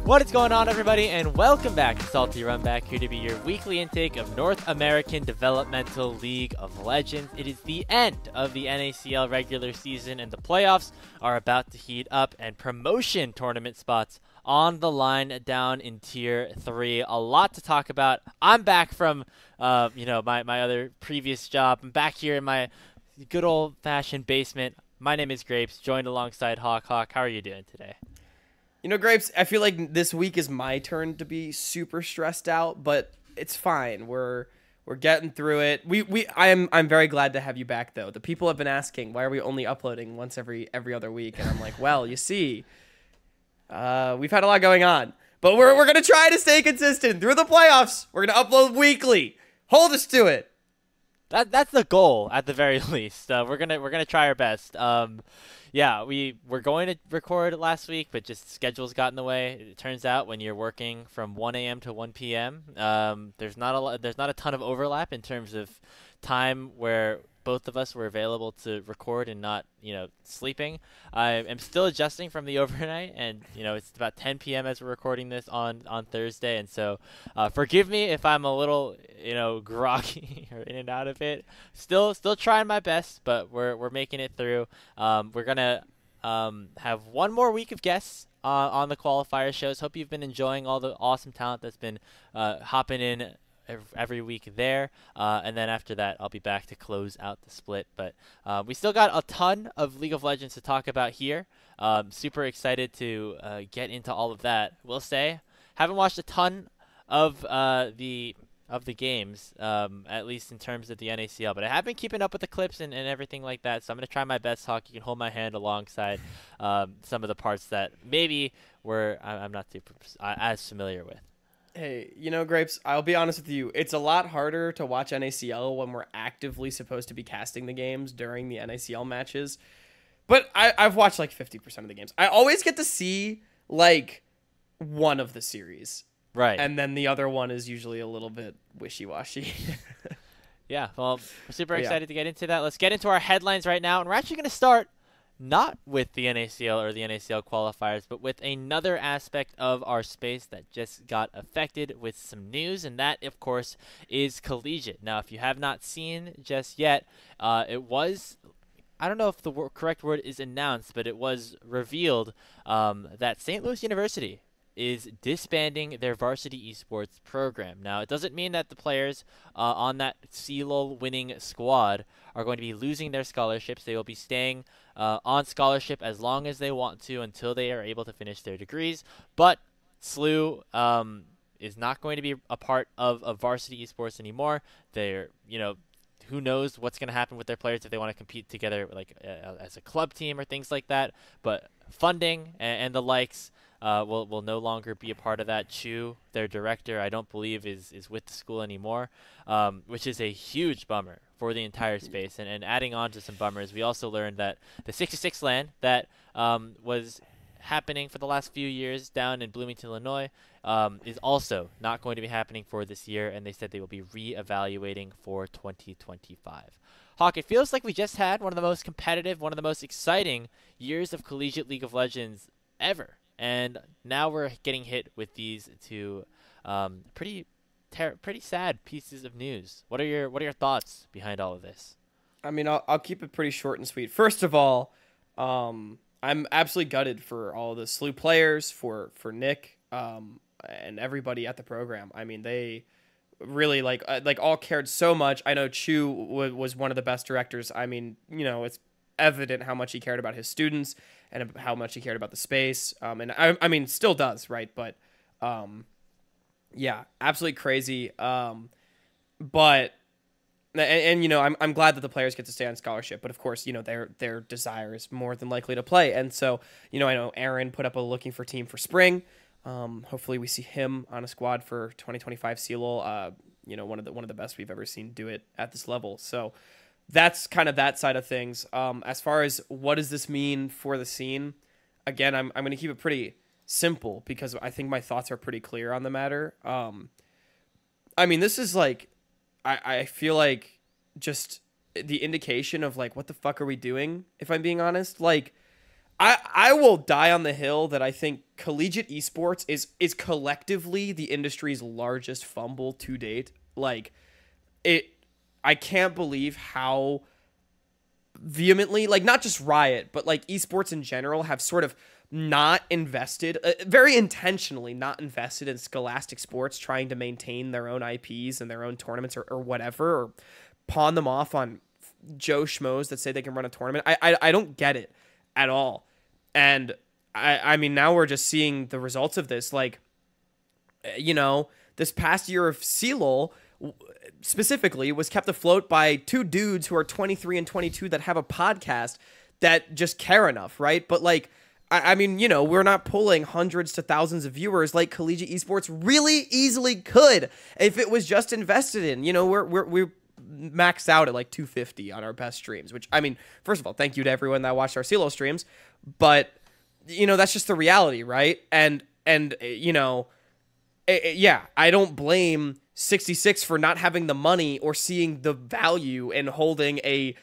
What is going on, everybody, and welcome back to Salty Runback, here to be your weekly intake of North American Developmental League of Legends. It is the end of the NACL regular season, and the playoffs are about to heat up, and promotion tournament spots on the line down in Tier 3. A lot to talk about. I'm back from, my other previous job. I'm back here in my good old-fashioned basement. My name is Grapes, joined alongside Hawk. Hawk, how are you doing today? You know, Grapes, I feel like this week is my turn to be super stressed out, but it's fine. We're getting through it. I'm very glad to have you back, though. The people have been asking, why are we only uploading once every other week? And I'm like, well, you see, we've had a lot going on, but we're gonna try to stay consistent through the playoffs. We're gonna upload weekly. Hold us to it. That's the goal, at the very least. We're gonna try our best. Yeah, we were going to record last week, but just schedules got in the way. It turns out when you're working from 1 a.m. to 1 p.m., there's not a ton of overlap in terms of time where both of us were available to record and not, sleeping. I am still adjusting from the overnight, and it's about 10 p.m. as we're recording this on Thursday, and so forgive me if I'm a little groggy or in and out of it. Still trying my best, but we're making it through. We're gonna have one more week of guests on the qualifier shows. Hope you've been enjoying all the awesome talent that's been hopping in every week there, and then after that I'll be back to close out the split. But we still got a ton of League of Legends to talk about here. Super excited to get into all of that. We'll say haven't watched a ton of the games, at least in terms of the NACL, but I have been keeping up with the clips and everything like that, so I'm going to try my best, Hawk. You can hold my hand alongside some of the parts that maybe I'm not too as familiar with. Hey, Grapes, I'll be honest with you. It's a lot harder to watch NACL when we're actively supposed to be casting the games during the NACL matches. But I've watched like 50% of the games. I always get to see like one of the series. Right. And then the other one is usually a little bit wishy-washy. Yeah, well, we're super excited to get into that. Let's get into our headlines right now. And we're actually going to start not with the NACL or the NACL qualifiers, but with another aspect of our space that just got affected with some news, and that, of course, is collegiate. Now, if you have not seen just yet, it was, I don't know if the correct word is announced, but it was revealed that St. Louis University is disbanding their varsity esports program. Now, it doesn't mean that the players on that CLOL winning squad are going to be losing their scholarships. They will be staying on scholarship as long as they want to until they are able to finish their degrees. But SLU is not going to be a part of varsity esports anymore. They're, who knows what's going to happen with their players if they want to compete together, like as a club team or things like that. But funding and the likes will no longer be a part of that. Chu, their director, I don't believe is with the school anymore, which is a huge bummer for the entire space. And adding on to some bummers, we also learned that the 66 LAN that was happening for the last few years down in Bloomington, Illinois, is also not going to be happening for this year, and they said they will be re-evaluating for 2025. Hawk, it feels like we just had one of the most competitive, one of the most exciting years of collegiate League of Legends ever. And now we're getting hit with these two pretty sad pieces of news. What are your thoughts behind all of this? I mean, I'll keep it pretty short and sweet. First of all, I'm absolutely gutted for all the SLU players, for Nick, and everybody at the program. I mean, they really like all cared so much. I know Chu was one of the best directors. I mean, it's evident how much he cared about his students and how much he cared about the space. And I mean, still does, right? But yeah, absolutely crazy. But I'm glad that the players get to stay on scholarship, but of course, their desire is more than likely to play. And so, I know Aaron put up a looking for team for spring. Hopefully we see him on a squad for 2025 CLOL. One of the best we've ever seen do it at this level. So that's kind of that side of things. As far as what does this mean for the scene, again, I'm going to keep it pretty simple because I think my thoughts are pretty clear on the matter. I mean, this is like, I feel like just the indication of like, what the fuck are we doing? If I'm being honest, like, I will die on the hill that I think collegiate esports is collectively the industry's largest fumble to date. Like, I can't believe how vehemently, like, not just Riot, but like esports in general have sort of not invested, very intentionally not invested in scholastic sports, trying to maintain their own IPs and their own tournaments or whatever, or pawn them off on Joe Schmoes that say they can run a tournament. I don't get it at all. And I mean, now we're just seeing the results of this. Like, you know, this past year of CLOL specifically was kept afloat by two dudes who are 23 and 22 that have a podcast that just care enough, right? But like, I mean, you know, we're not pulling hundreds to thousands of viewers like collegiate esports really easily could if it was just invested in. You know, we're maxed out at like 250 on our best streams, which, I mean, first of all, thank you to everyone that watched our CLO streams, but you know, that's just the reality, right? And you know, yeah, I don't blame 66 for not having the money or seeing the value in holding a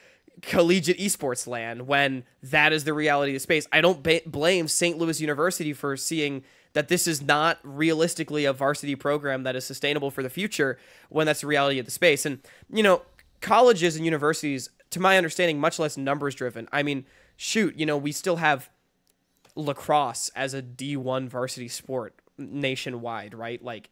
collegiate esports LAN when that is the reality of the space. I don't blame St. Louis University for seeing that this is not realistically a varsity program that is sustainable for the future when that's the reality of the space. And, you know, colleges and universities, to my understanding, much less numbers driven. I mean, shoot, you know, we still have lacrosse as a D1 varsity sport nationwide, right? Like,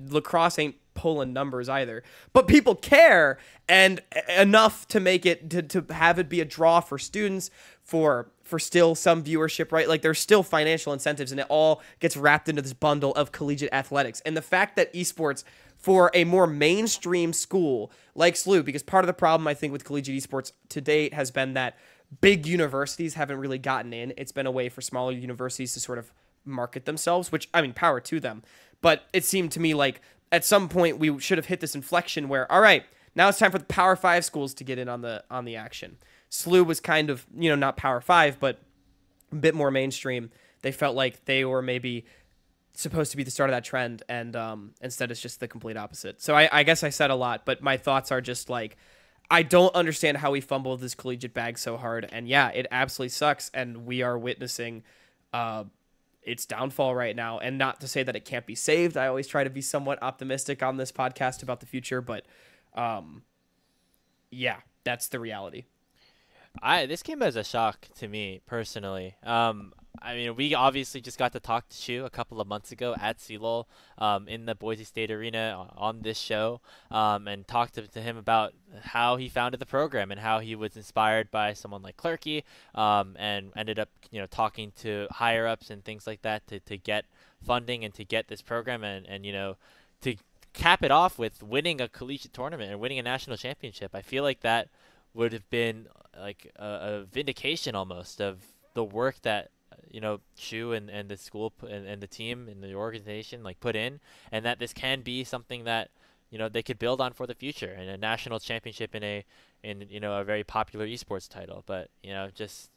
lacrosse ain't pulling numbers either, but people care and enough to make it to have it be a draw for students, for still some viewership, right? Like, there's still financial incentives, and it all gets wrapped into this bundle of collegiate athletics. And the fact that esports for a more mainstream school like SLU, because part of the problem I think with collegiate esports to date has been that big universities haven't really gotten in. It's been a way for smaller universities to sort of market themselves, which, I mean, power to them. But it seemed to me like at some point we should have hit this inflection where, all right, now it's time for the Power 5 schools to get in on the action. SLU was kind of, you know, not Power 5, but a bit more mainstream. They felt like they were maybe supposed to be the start of that trend, and instead it's just the complete opposite. So I guess I said a lot, but my thoughts are just like, I don't understand how we fumbled this collegiate bag so hard, and yeah, it absolutely sucks, and we are witnessing its downfall right now. And not to say that it can't be saved. I always try to be somewhat optimistic on this podcast about the future, but yeah, that's the reality. This came as a shock to me personally. I mean, we obviously just got to talk to Shu a couple of months ago at CLOL in the Boise State Arena on this show, and talked to him about how he founded the program and how he was inspired by someone like Clerky, and ended up, you know, talking to higher ups and things like that to get funding and to get this program and you know, to cap it off with winning a collegiate tournament and winning a national championship. I feel like that would have been like a vindication almost of the work that, you know, Shu and the school and the team and the organization like put in, and that this can be something that, you know, they could build on for the future, and a national championship in you know, a very popular esports title. But, you know, just,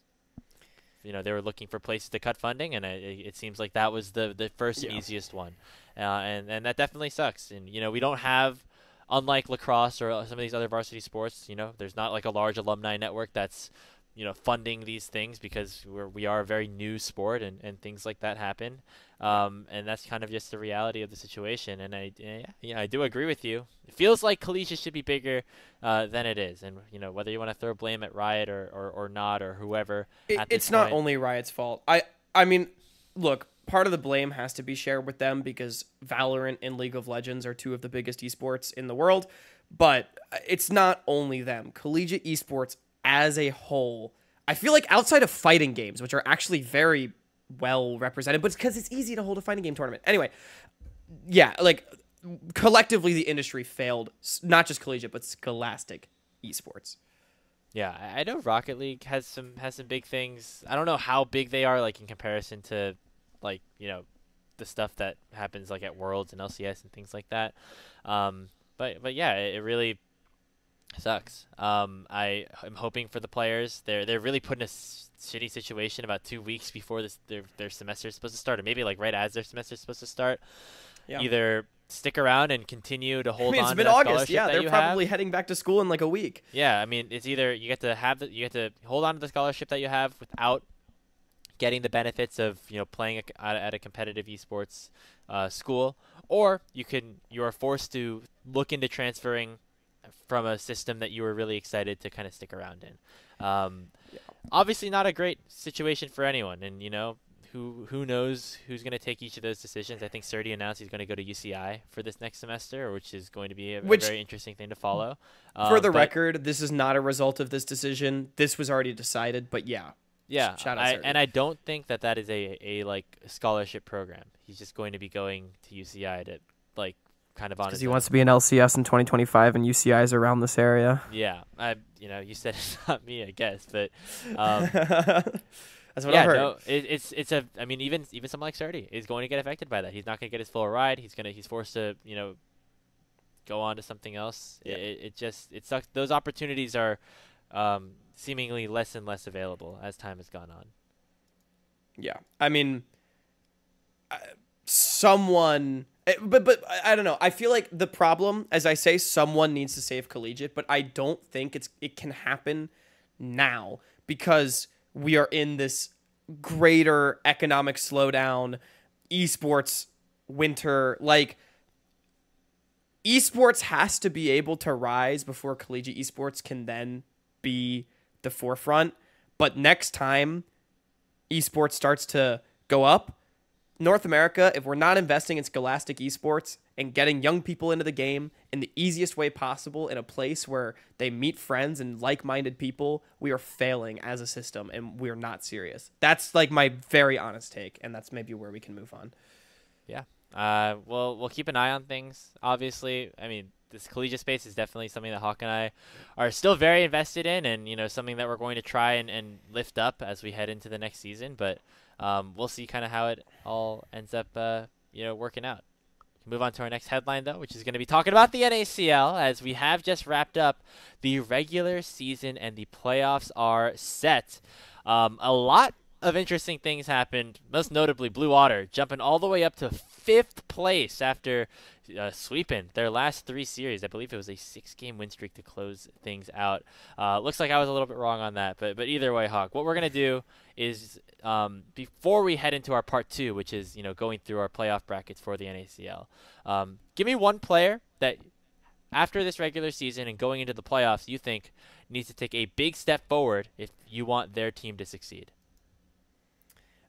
you know, they were looking for places to cut funding, and it seems like that was the first and easiest one, and that definitely sucks. And, you know, we don't have, unlike lacrosse or some of these other varsity sports, you know, there's not like a large alumni network that's, you know, funding these things, because we are a very new sport, and things like that happen. And that's kind of just the reality of the situation. And I do agree with you. It feels like collegiate should be bigger than it is. And, you know, whether you want to throw blame at Riot or not, or whoever, it's not only Riot's fault. I mean, look, part of the blame has to be shared with them, because Valorant and League of Legends are two of the biggest esports in the world. But it's not only them. Collegiate esports as a whole, I feel like outside of fighting games, which are actually very well represented, but it's because it's easy to hold a fighting game tournament. Anyway, yeah, like, collectively the industry failed, not just collegiate, but scholastic esports. Yeah, I know Rocket League has some big things. I don't know how big they are, like, in comparison to, like, you know, the stuff that happens like at Worlds and LCS and things like that. But yeah, it really sucks. I am hoping for the players. They're really put in a shitty situation about 2 weeks before their semester is supposed to start, or maybe like right as their semester is supposed to start. Yeah. Either stick around and continue to hold I mean, on it's to been that August. scholarship Yeah, that they're you probably have. heading back to school in like a week. Yeah, I mean, it's either you get to hold on to the scholarship that you have without getting the benefits of playing at a competitive esports school, or you are forced to look into transferring from a system that you were really excited to kind of stick around in. Yeah. Obviously, not a great situation for anyone, and who knows who's going to take each of those decisions. I think Serdi announced he's going to go to UCI for this next semester, which is going to be a very interesting thing to follow. For the record, this is not a result of this decision. This was already decided, but yeah. Yeah, Shout out I don't think that is a like scholarship program. He's just going to be going to UCI to like kind of on because his he own. wants to be an LCS in 2025, and UCI is around this area. Yeah, you said it's not me, I guess, but that's what I heard. No, it's a. I mean, even someone like Serdi is going to get affected by that. He's not going to get his full ride. He's forced to go on to something else. Yeah. It sucks. Those opportunities are seemingly less and less available as time has gone on. Yeah, I mean, but I don't know. I feel like the problem, as I say, someone needs to save collegiate, but I don't think it can happen now because we are in this greater economic slowdown, esports winter. Like, esports has to be able to rise before collegiate esports can then be the forefront. But next time esports starts to go up, North America, if we're not investing in scholastic esports and getting young people into the game in the easiest way possible in a place where they meet friends and like-minded people, we are failing as a system and we're not serious. That's like my very honest take, and that's maybe where we can move on. Yeah. We'll keep an eye on things. Obviously, I mean, this collegiate space is definitely something that Hawk and I are still very invested in, and something that we're going to try and lift up as we head into the next season. But we'll see kind of how it all ends up, working out. Move on to our next headline, though, which is going to be talking about the NACL, as we have just wrapped up the regular season and the playoffs are set. A lot of interesting things happened, most notably Blue Water jumping all the way up to 5th place after sweeping their last 3 series. I believe it was a 6-game win streak to close things out. Looks like I was a little bit wrong on that, but either way, Hawk, what we're going to do is before we head into our part 2, which is going through our playoff brackets for the NACL, give me one player that after this regular season and going into the playoffs you think needs to take a big step forward if you want their team to succeed.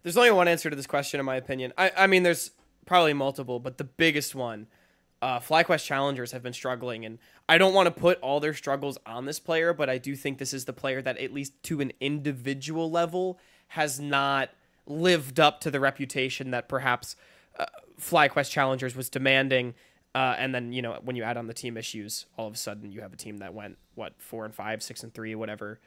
There's only one answer to this question, in my opinion. I mean, there's probably multiple, but the biggest one, FlyQuest challengers have been struggling, and I don't want to put all their struggles on this player, but I do think this is the player that, at least to an individual level, has not lived up to the reputation that perhaps FlyQuest challengers was demanding. And then, when you add on the team issues, all of a sudden you have a team that went, 4-5, 6-3, whatever.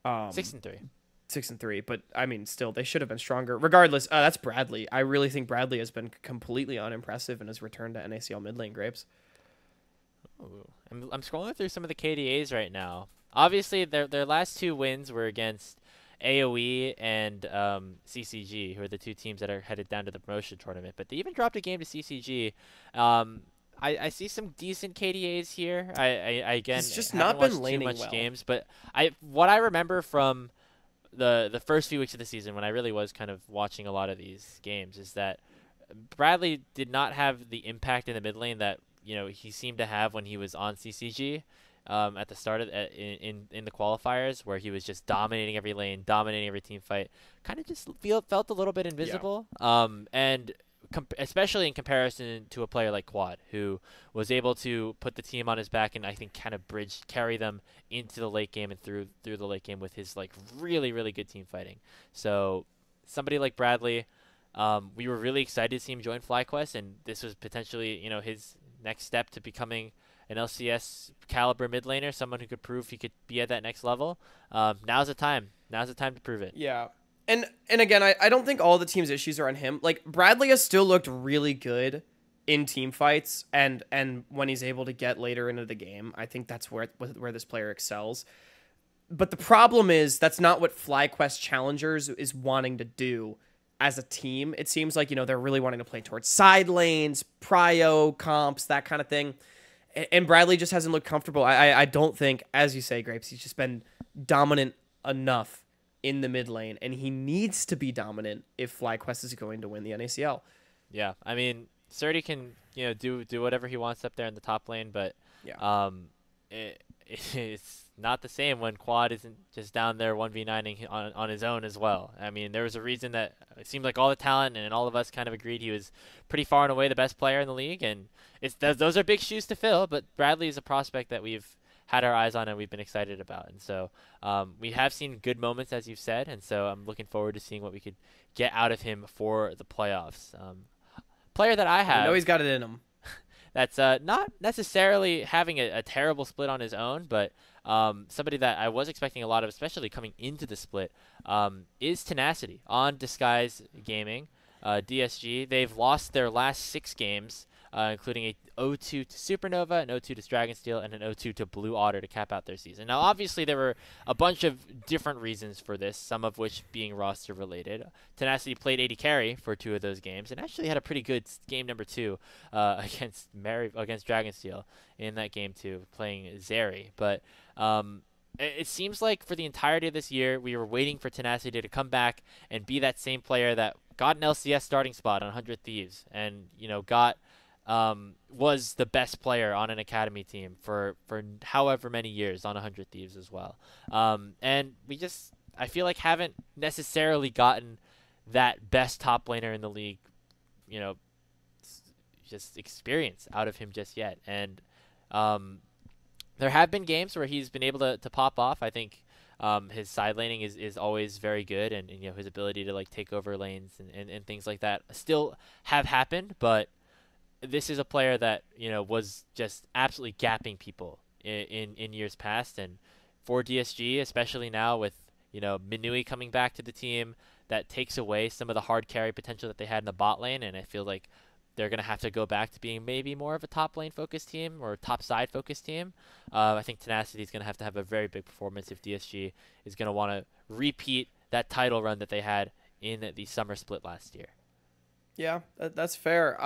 6-3. 6-3, but I mean, still, they should have been stronger. Regardless, that's Bradley. I really think Bradley has been completely unimpressive in his return to NACL mid lane, Grapes. Ooh. I'm scrolling through some of the KDAs right now. Obviously, their last 2 wins were against AOE and CCG, who are the 2 teams that are headed down to the promotion tournament. But they even dropped a game to CCG. I see some decent KDAs here. I again, He's just haven't not been watched laning too much well. games, but what I remember from the first few weeks of the season, when I really was kind of watching a lot of these games, is that Bradley did not have the impact in the mid lane that he seemed to have when he was on CCG at the start of in the qualifiers, where he was just dominating every lane, dominating every team fight. Kind of just felt a little bit invisible. Yeah. And especially in comparison to a player like Quad, who was able to put the team on his back and I think kind of carry them into the late game and through the late game with his like really, really good team fighting. So somebody like Bradley, we were really excited to see him join FlyQuest, and this was potentially his next step to becoming an LCS caliber mid laner, someone who could prove he could be at that next level. Now's the time. Now's the time to prove it. Yeah. And again, I don't think all the team's issues are on him. Like, Bradley has still looked really good in team fights, and when he's able to get later into the game, I think that's where this player excels. But the problem is that's not what FlyQuest Challengers is wanting to do as a team, it seems like, they're really wanting to play towards side lanes, prio, comps, that kind of thing. And Bradley just hasn't looked comfortable. I don't think, as you say, Grapes, he's just been dominant enough in the mid lane, and he needs to be dominant if FlyQuest is going to win the NACL. Yeah, I mean, Surdy can, do whatever he wants up there in the top lane, but yeah. It's not the same when Quad isn't just down there 1v9ing on his own as well. I mean, there was a reason that it seemed like all the talent and all of us kind of agreed he was pretty far and away the best player in the league, and those are big shoes to fill, but Bradley is a prospect that we've had our eyes on and we've been excited about. And so we have seen good moments, as you've said, and so I'm looking forward to seeing what we could get out of him for the playoffs. Player that I have... I know he's got it in him. That's not necessarily having a terrible split on his own, but somebody that I was expecting a lot of, especially coming into the split, is Tenacity on Disguise Gaming, DSG. They've lost their last 6 games, including a 0-2 to Supernova, an 0-2 to Dragonsteel, and an 0-2 to Blue Otter to cap out their season. Now, obviously, there were a bunch of different reasons for this, some of which being roster related. Tenacity played AD carry for 2 of those games, and actually had a pretty good game number 2 against Dragonsteel in that game 2, playing Zeri. But it seems like for the entirety of this year, we were waiting for Tenacity to come back and be that same player that got an LCS starting spot on 100 Thieves, and was the best player on an academy team for however many years on 100 Thieves as well. And I feel like haven't necessarily gotten that best top laner in the league, just experience out of him just yet. And there have been games where he's been able to pop off. I think his side laning is always very good, and his ability to take over lanes and things like that still have happened, but this is a player that was just absolutely gapping people in years past, and for DSG, especially now with Minui coming back to the team, that takes away some of the hard carry potential that they had in the bot lane, and I feel like they're gonna have to go back to being maybe more of a top lane focused team or top side focused team. I think Tenacity is gonna have to have a very big performance if DSG is gonna want to repeat that title run that they had in the summer split last year. Yeah, that's fair.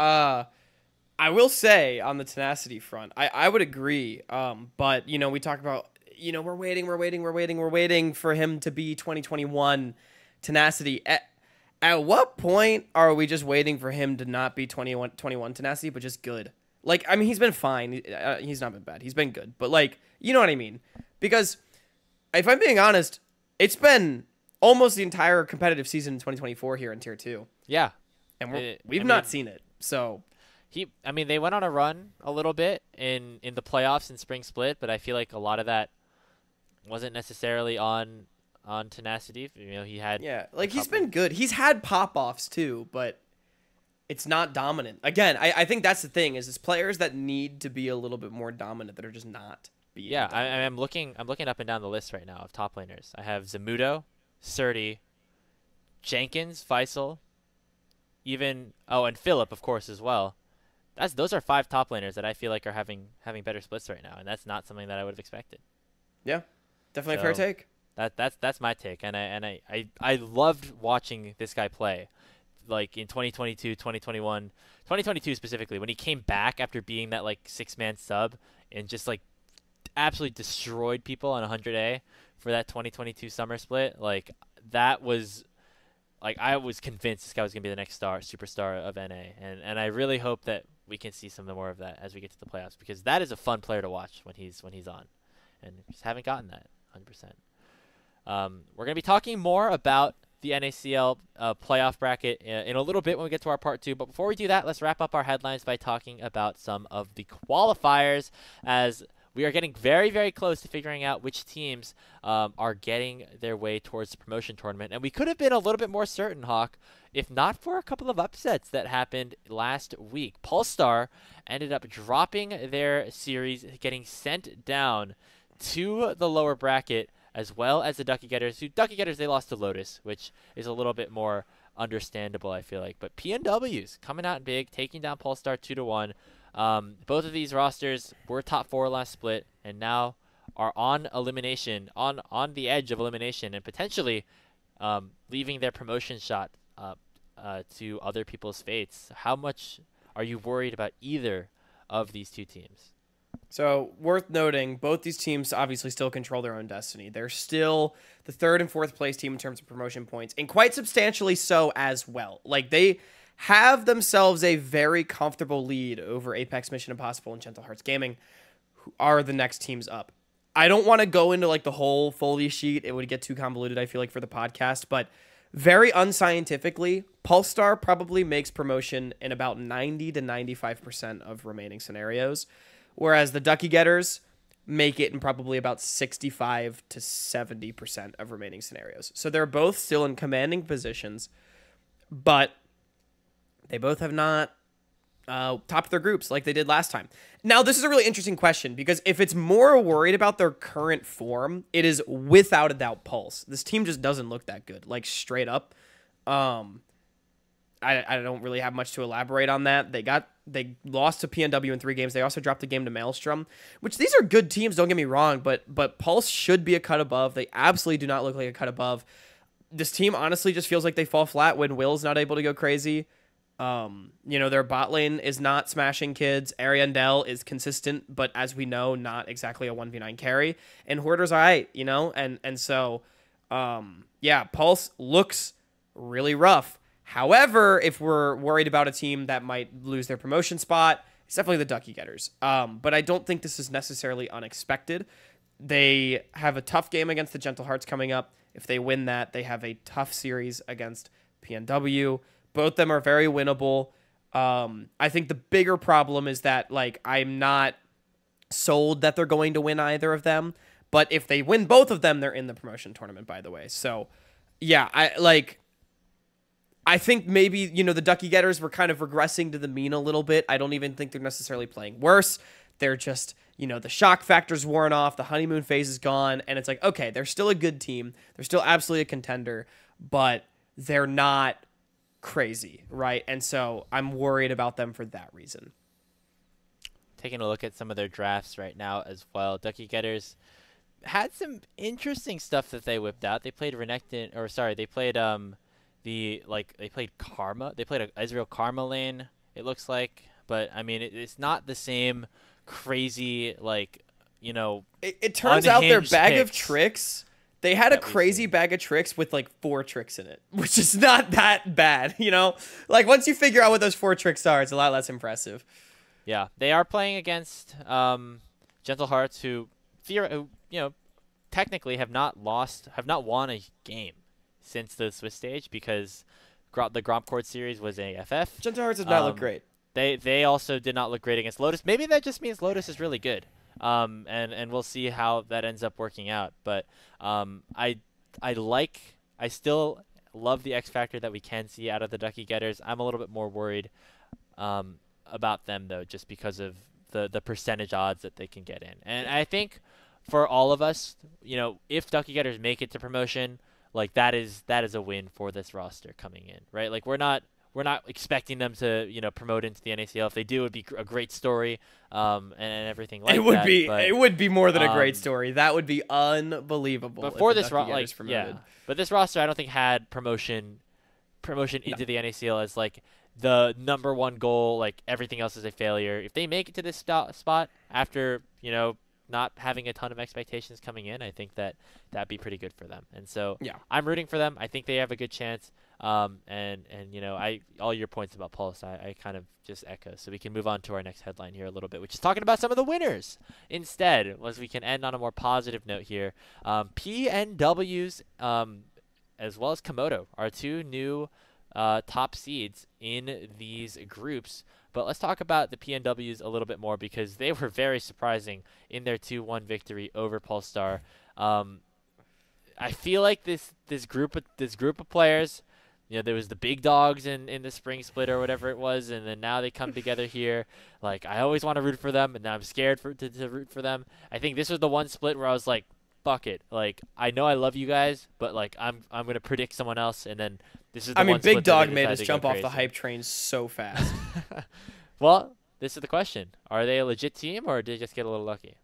I will say on the Tenacity front, I would agree. But we talk about, we're waiting for him to be 2021 Tenacity. At what point are we just waiting for him to not be 21 Tenacity, but just good? He's been fine. He's not been bad. He's been good. But you know what I mean? Because if I'm being honest, it's been almost the entire competitive season in 2024 here in Tier 2. Yeah. And we've not seen it. So they went on a run a little bit in the playoffs in Spring Split, but I feel like a lot of that wasn't necessarily on Tenacity. He had he's been good. He's had pop-offs too, but it's not dominant. Again, I think that's the thing is players that need to be a little bit more dominant that are just not being dominant. I'm looking up and down the list right now of top laners. I have Zamudo, Surdy, Jenkins, Faisal, and Philip, of course, as well. Those are 5 top laners that I feel like are having better splits right now, and that's not something that I would have expected. Yeah, definitely a fair take. That's my take, and I loved watching this guy play, in 2022, 2021, 2022 specifically, when he came back after being that 6-man sub and just absolutely destroyed people on 100A for that 2022 summer split. That was I was convinced this guy was gonna be the next superstar of NA, and I really hope that we can see some more of that as we get to the playoffs, because that is a fun player to watch when he's on, and we just haven't gotten that 100%. We're going to be talking more about the NACL playoff bracket in a little bit when we get to our part 2. But before we do that, let's wrap up our headlines by talking about some of the qualifiers, as we are getting very, very close to figuring out which teams are getting their way towards the promotion tournament. And we could have been a little bit more certain, Hawk, if not for a couple of upsets that happened last week. Polestar ended up dropping their series, getting sent down to the lower bracket, as well as the Ducky Getters. They lost to Lotus, which is a little bit more understandable, I feel like. But PNW's coming out big, taking down Polestar 2-1. Both of these rosters were top 4 last split, and now are on elimination, on the edge of elimination, and potentially leaving their promotion shot to other people's fates. How much are you worried about either of these two teams? So, worth noting, both these teams obviously still control their own destiny. They're still the third and fourth place team in terms of promotion points, and quite substantially so as well. Like, they have themselves a very comfortable lead over Apex, Mission Impossible, and Gentle Hearts Gaming, who are the next teams up. I don't want to go into, like, the whole Foley sheet. It would get too convoluted, I feel like, for the podcast, but very unscientifically, Pulsar probably makes promotion in about 90 to 95% of remaining scenarios, whereas the Ducky Getters make it in probably about 65 to 70% of remaining scenarios. So they're both still in commanding positions, but they both have not topped their groups like they did last time. Now, this is a really interesting question, because if it's more worried about their current form, it is without a doubt Pulse. This team just doesn't look that good, like straight up. I don't really have much to elaborate on that. They lost to PNW in 3 games. They also dropped a game to Maelstrom, which these are good teams, don't get me wrong, but Pulse should be a cut above. They absolutely do not look like a cut above. This team honestly just feels like they fall flat when Will's not able to go crazy. Their bot lane is not smashing kids. Ariandel is consistent, but as we know, not exactly a 1v9 carry. And Hoarder's alright, and so Pulse looks really rough. However, if we're worried about a team that might lose their promotion spot, it's definitely the Ducky Getters. But I don't think this is necessarily unexpected. They have a tough game against the Gentle Hearts coming up. If they win that, they have a tough series against PNW. Both of them are very winnable. I think the bigger problem is that, I'm not sold that they're going to win either of them. But if they win both of them, they're in the promotion tournament, by the way. So, yeah, I think maybe, the Ducky Getters were kind of regressing to the mean a little bit. I don't even think they're necessarily playing worse. They're just, the shock factor's worn off. The honeymoon phase is gone. And it's like, okay, they're still a good team. They're still absolutely a contender. But they're not crazy, right? And so I'm worried about them for that reason. Taking a look at some of their drafts right now as well. Ducky Getters had some interesting stuff that they whipped out. They played they played they played Karma. They played a Ezreal Karma lane, it looks like. But I mean, it's not the same crazy, It turns out their bag of picks tricks, they had a crazy bag of tricks with 4 tricks in it, which is not that bad, Once you figure out what those 4 tricks are, it's a lot less impressive. Yeah, they are playing against Gentle Hearts, who technically have not won a game since the Swiss stage, because the Gromp Court series was a FF. Gentle Hearts did not look great. They also did not look great against Lotus. Maybe that just means Lotus is really good. And we'll see how that ends up working out. But I still love the X factor that we can see out of the Ducky Getters. I'm a little bit more worried about them, though, just because of the percentage odds that they can get in. And I think for all of us, if Ducky Getters make it to promotion, that is a win for this roster coming in, right? We're not expecting them to, promote into the NACL. If they do, it would be a great story, and everything like that. It would be more than a great story. That would be unbelievable. But for this roster, but this roster, I don't think had promotion into the NACL as the number one goal. Everything else is a failure. If they make it to this spot after, not having a ton of expectations coming in, I think that'd be pretty good for them. And so I'm rooting for them. I think they have a good chance. And all your points about Pulse, I kind of just echo. So we can move on to our next headline here a little bit, which is talking about some of the winners instead, as we can end on a more positive note here. PNWs, as well as Komodo, are 2 new top seeds in these groups. But let's talk about the PNWs a little bit more, because they were very surprising in their 2-1 victory over Pulsar. I feel like this group of players, there was the big dogs in the spring split or whatever it was, and then now they come together here. I always want to root for them, and now I'm scared to root for them. I think this was the one split where I was like, fuck it. I know I love you guys, but I'm going to predict someone else, and then this is the one Big split Dog made us jump off the hype train so fast. Well, this is the question. Are they a legit team, or did they just get a little lucky?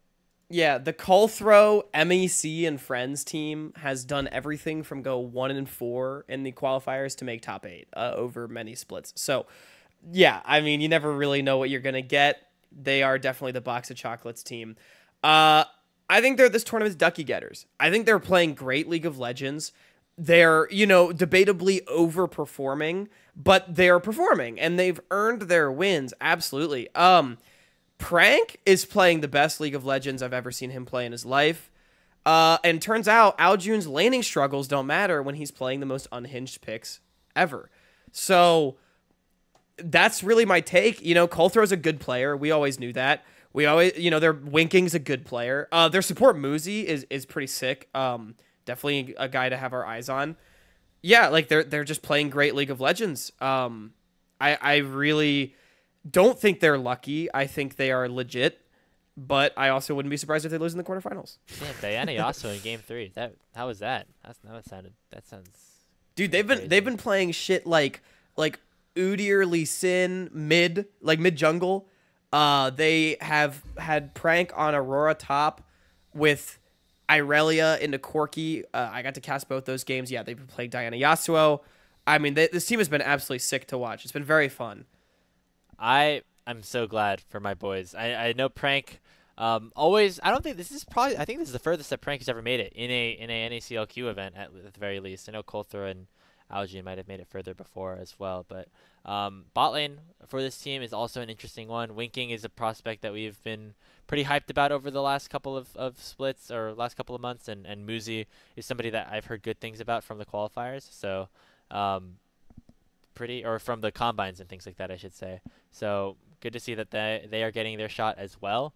Yeah, the Colthrow MEC and Friends team has done everything from go 1-4 in the qualifiers to make top 8 over many splits. So, yeah, I mean, you never really know what you're gonna get. They are definitely the box of chocolates team. I think they're this tournament's ducky getters. I think they're playing great League of Legends. They're, debatably overperforming, but they're performing and they've earned their wins. Absolutely. Prank is playing the best League of Legends I've ever seen him play in his life. And turns out Aljune's laning struggles don't matter when he's playing the most unhinged picks ever. So that's really my take. Colthro's a good player. We always knew that. We always, their Winking's a good player. Their support Muzi is pretty sick. Definitely a guy to have our eyes on. Yeah, like they're just playing great League of Legends. I really don't think they're lucky. I think they are legit, but I also wouldn't be surprised if they lose in the quarterfinals. Yeah, Diana Yasuo in game 3. How was that? That sounds. Dude, they've been playing shit like Udyr, Lee Sin, mid jungle. They have had Prank on Aurora top with Irelia into Corki. I got to cast both those games. Yeah, they've been playing Diana Yasuo. I mean, this team has been absolutely sick to watch. It's been very fun. I'm so glad for my boys. I know Prank always. I think this is the furthest that Prank has ever made it in a NACLQ event at the very least. I know Colthra and Algae might have made it further before as well, but bot lane for this team is also an interesting one. Winking is a prospect that we've been pretty hyped about over the last couple of splits or last couple of months, and Muzi is somebody that I've heard good things about from the qualifiers. So from the combines and things like that, I should say. So good to see that they are getting their shot as well.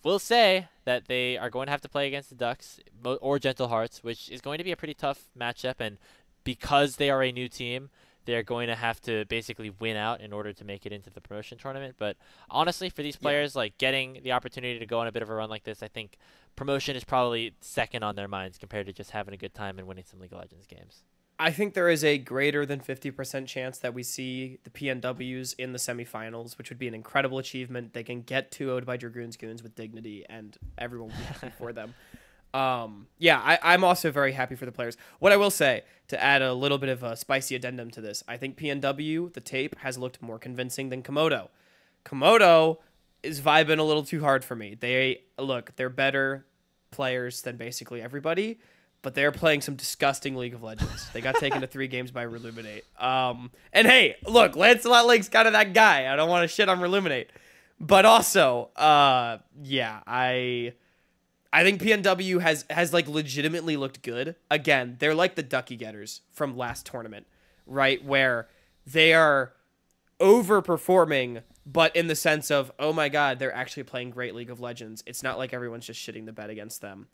We'll say that they are going to have to play against the Ducks or Gentle Hearts, which is going to be a pretty tough matchup. And because they are a new team, they're going to have to basically win out in order to make it into the promotion tournament. But honestly, for these players, like getting the opportunity to go on a bit of a run like this, I think promotion is probably second on their minds compared to just having a good time and winning some League of Legends games. I think there is a greater than 50% chance that we see the PNWs in the semifinals, which would be an incredible achievement. They can get 2-0'd by Dragoons Goons with dignity, and everyone will be happy for them. I'm also very happy for the players. What I will say, to add a little bit of a spicy addendum to this, I think PNW, the tape, has looked more convincing than Komodo. Komodo is vibing a little too hard for me. They're better players than basically everybody, but they're playing some disgusting League of Legends. They got taken to 3 games by Reluminate. And hey, look, Lancelot Lake's kind of that guy. I don't want to shit on Reluminate. But also, I think PNW has like legitimately looked good. Again, they're like the ducky getters from last tournament, right? Where they are overperforming, but in the sense of, oh my god, they're actually playing great League of Legends. It's not like everyone's just shitting the bed against them.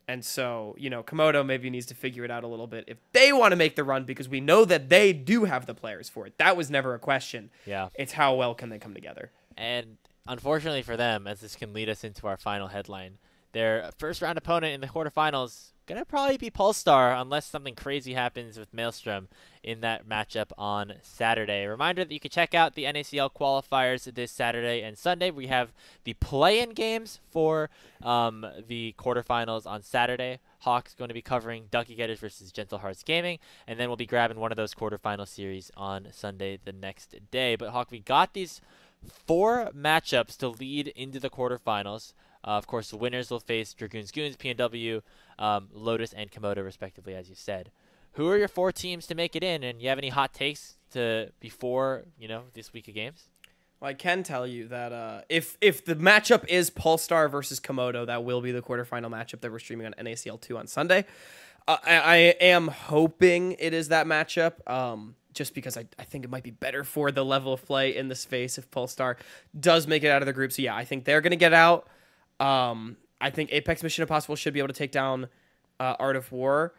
And so, Komodo maybe needs to figure it out a little bit if they want to make the run, because we know that they do have the players for it. That was never a question. Yeah. It's how well can they come together. And unfortunately for them, as this can lead us into our final headline, their first round opponent in the quarterfinals gonna probably be Polestar unless something crazy happens with Maelstrom in that matchup on Saturday. A reminder that you can check out the NACL qualifiers this Saturday and Sunday. We have the play-in games for the quarterfinals on Saturday. Hawk's going to be covering Ducky Getters versus Gentle Hearts Gaming, and then we'll be grabbing one of those quarterfinal series on Sunday the next day. But Hawk, we got these 4 matchups to lead into the quarterfinals. Of course, the winners will face Dragoons Goons, PNW, Lotus, and Komodo, respectively, as you said. Who are your 4 teams to make it in, and you have any hot takes before this week of games? Well, I can tell you that if the matchup is Polestar versus Komodo, that will be the quarterfinal matchup that we're streaming on NACL 2 on Sunday. I am hoping it is that matchup. Just because I think it might be better for the level of play in this phase if Polestar does make it out of the group. So yeah, I think they're going to get out. I think Apex Mission Impossible should be able to take down Art of War.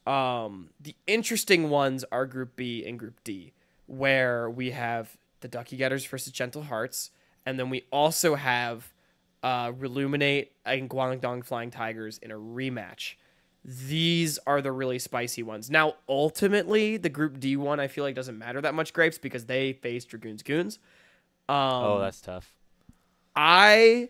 The interesting ones are Group B and Group D, where we have the Ducky Getters versus Gentle Hearts, and then we also have Reluminate and Guangdong Flying Tigers in a rematch. These are the really spicy ones. Now, ultimately, the Group D one I feel like doesn't matter that much, Grapes, because they face Dragoons Goons. Oh, that's tough. I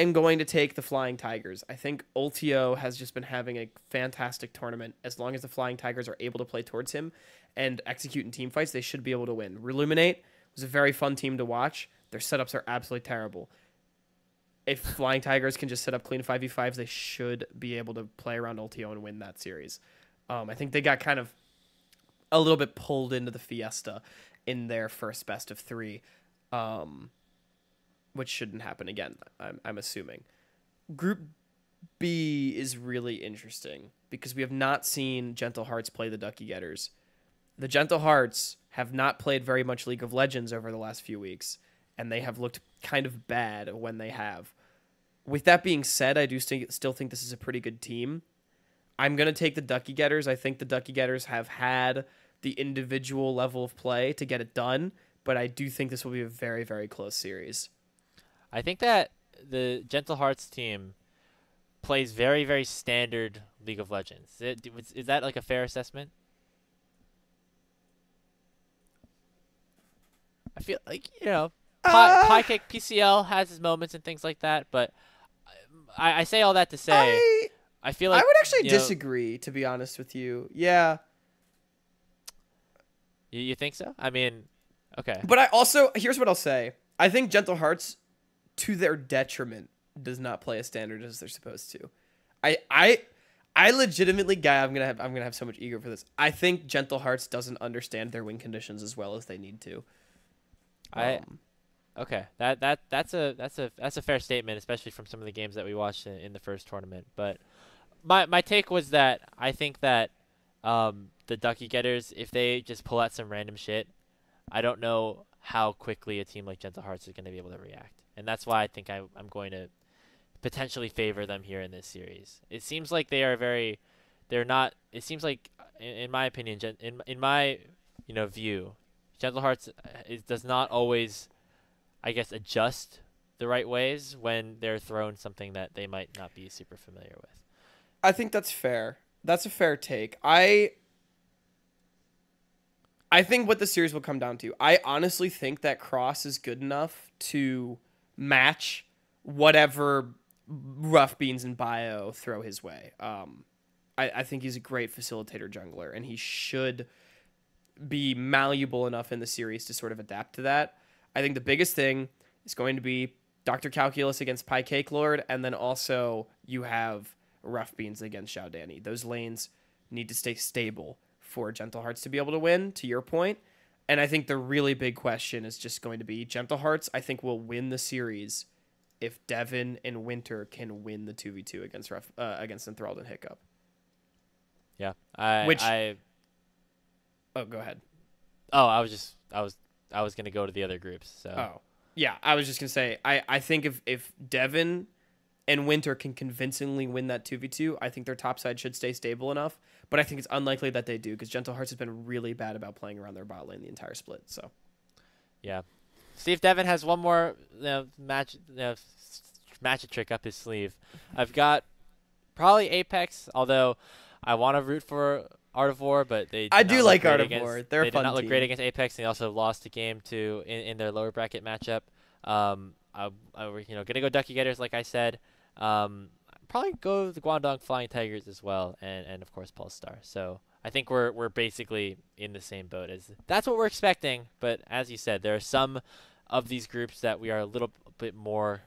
am going to take the Flying Tigers. I think Ultio has just been having a fantastic tournament. As long as the Flying Tigers are able to play towards him and execute in team fights, they should be able to win. Reluminate was a very fun team to watch. Their setups are absolutely terrible. If Flying Tigers can just set up clean 5v5s, they should be able to play around Ultio and win that series. I think they got kind of a little bit pulled into the fiesta in their first best of 3, which shouldn't happen again, I'm assuming. Group B is really interesting because we have not seen Gentle Hearts play the Ducky Getters. The Gentle Hearts have not played very much League of Legends over the last few weeks, and they have looked kind of bad when they have. With that being said, I do still think this is a pretty good team. I'm going to take the Ducky Getters. I think the Ducky Getters have had the individual level of play to get it done, but I do think this will be a very, very close series. I think that the Gentle Hearts team plays very, very standard League of Legends. Is that like a fair assessment? I feel like, Pie Cake PCL has his moments and things like that, but I say all that to say I feel like I would actually disagree, to be honest with you. Yeah. You think so? I mean, okay. But here's what I'll say. I think Gentle Hearts, to their detriment, does not play as standard as they're supposed to. I legitimately, I'm gonna have so much ego for this. I think Gentle Hearts doesn't understand their win conditions as well as they need to. Okay, that's a fair statement, especially from some of the games that we watched in the first tournament. But my take was that I think that the Ducky Getters, if they just pull out some random shit, I don't know how quickly a team like Gentle Hearts is going to be able to react, and that's why I think I'm going to potentially favor them here in this series. It seems like they're not. It seems like, in my opinion, in my view, Gentle Hearts does not always, I guess, adjust the right ways when they're thrown something that they might not be super familiar with. I think that's fair. That's a fair take. I think what the series will come down to, I honestly think that Cross is good enough to match whatever Rough Beans and Bio throw his way. I think he's a great facilitator jungler, and he should be malleable enough in the series to sort of adapt to that. I think the biggest thing is going to be Dr. Calculus against Pie Cake Lord, and then also you have Rough Beans against Xiao Danny. Those lanes need to stay stable for Gentle Hearts to be able to win, to your point. And I think the really big question is just going to be Gentle Hearts, I think, will win the series if Devin and Winter can win the 2v2 against Enthralled and Hiccup. Yeah. Oh, go ahead. Oh, I was going to go to the other groups. So. Oh, yeah. I was just going to say, I think if Devin and Winter can convincingly win that 2v2, I think their top side should stay stable enough. But I think it's unlikely that they do because Gentle Hearts has been really bad about playing around their bot lane the entire split. So, yeah. See if Devin has one more magic trick up his sleeve. I've got probably Apex, although I want to root for Art of War, but I do like Art of War. They're a fun They did not look team. great against Apex, and they also lost a game in their lower bracket matchup. We're gonna go Ducky Getters, like I said. Probably go the Guangdong Flying Tigers as well, and of course Pulsar. So I think we're basically in the same boat as that's what we're expecting. But as you said, there are some of these groups that we are a little bit more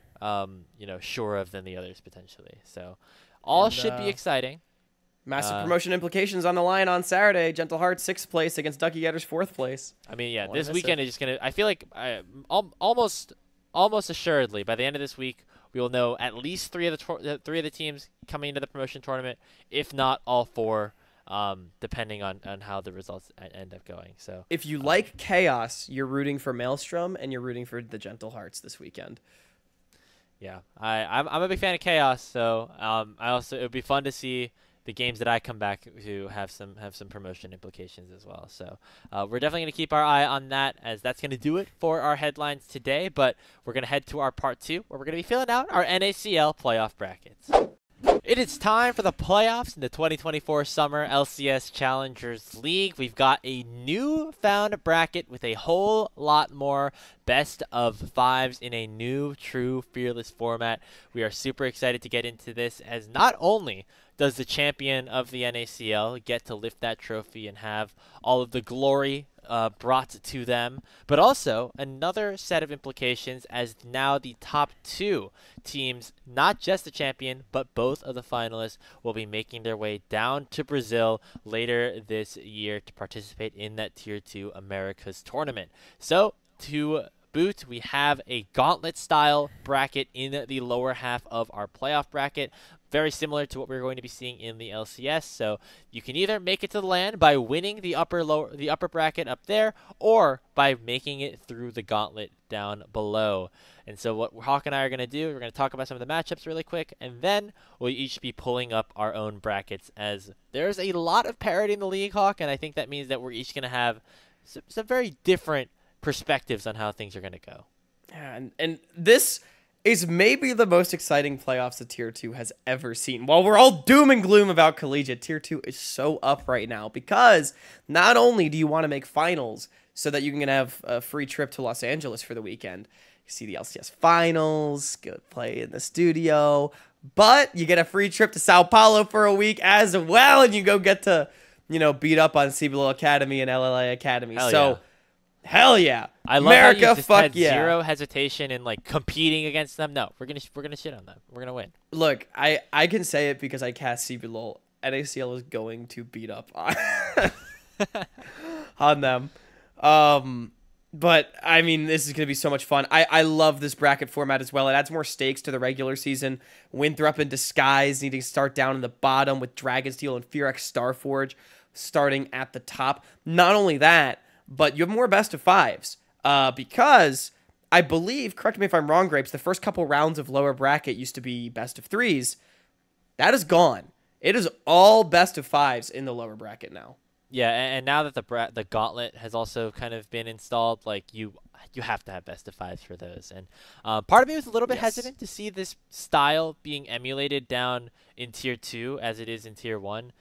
sure of than the others potentially. So all should be exciting. Massive promotion implications on the line on Saturday. Gentle Hearts 6th place against Ducky Getters 4th place. I mean, yeah, this weekend is just gonna. I feel like almost assuredly by the end of this week we will know at least three of the teams coming into the promotion tournament, if not all 4, depending on how the results end up going. So if you like chaos, you're rooting for Maelstrom and you're rooting for the Gentle Hearts this weekend. Yeah, I'm a big fan of chaos. So it would be fun to see the games that I come back to have some promotion implications as well. So we're definitely going to keep our eye on that, as that's going to do it for our headlines today. But we're going to head to our part 2, where we're going to be filling out our NACL Playoff Brackets. It is time for the playoffs in the 2024 Summer LCS Challengers League. We've got a newfound bracket with a whole lot more best of fives in a new, true, fearless format. We are super excited to get into this, as not only does the champion of the NACL get to lift that trophy and have all of the glory brought to them, but also another set of implications, as now the top two teams, not just the champion, but both of the finalists, will be making their way down to Brazil later this year to participate in that Tier 2 Americas tournament. So, to boot, we have a gauntlet-style bracket in the lower half of our playoff bracket, very similar to what we're going to be seeing in the LCS. So you can either make it to the land by winning the upper bracket up there, or by making it through the gauntlet down below. And so what Hawk and I are going to do, we're going to talk about some of the matchups really quick, and then we'll each be pulling up our own brackets, as there's a lot of parity in the league, Hawk, and I think that means that we're each going to have some very different perspectives on how things are going to go. Yeah, and this is maybe the most exciting playoffs that Tier 2 has ever seen. While we're all doom and gloom about Collegiate, Tier 2 is so up right now, because not only do you want to make finals so that you can have a free trip to Los Angeles for the weekend, you see the LCS finals, go play in the studio, but you get a free trip to Sao Paulo for a week as well, and you go get to, beat up on CLOL Academy and LLA Academy. Hell yeah. I love America, how you just fuck had yeah. zero hesitation in competing against them. No, we're gonna shit on them. We're gonna win. Look, I can say it because I cast CLOL. NACL is going to beat up on them. But I mean, this is gonna be so much fun. I love this bracket format as well. It adds more stakes to the regular season. Winthrop in Disguise needing to start down in the bottom with Dragonsteel and Fearex Starforge starting at the top. Not only that, but you have more best of fives, because I believe, correct me if I'm wrong, Grapes, the first couple rounds of lower bracket used to be best of threes. That is gone. It is all best of fives in the lower bracket now. Yeah, and now that the gauntlet has also kind of been installed, you have to have best of fives for those. And part of me was a little bit hesitant to see this style being emulated down in Tier 2 as it is in Tier 1.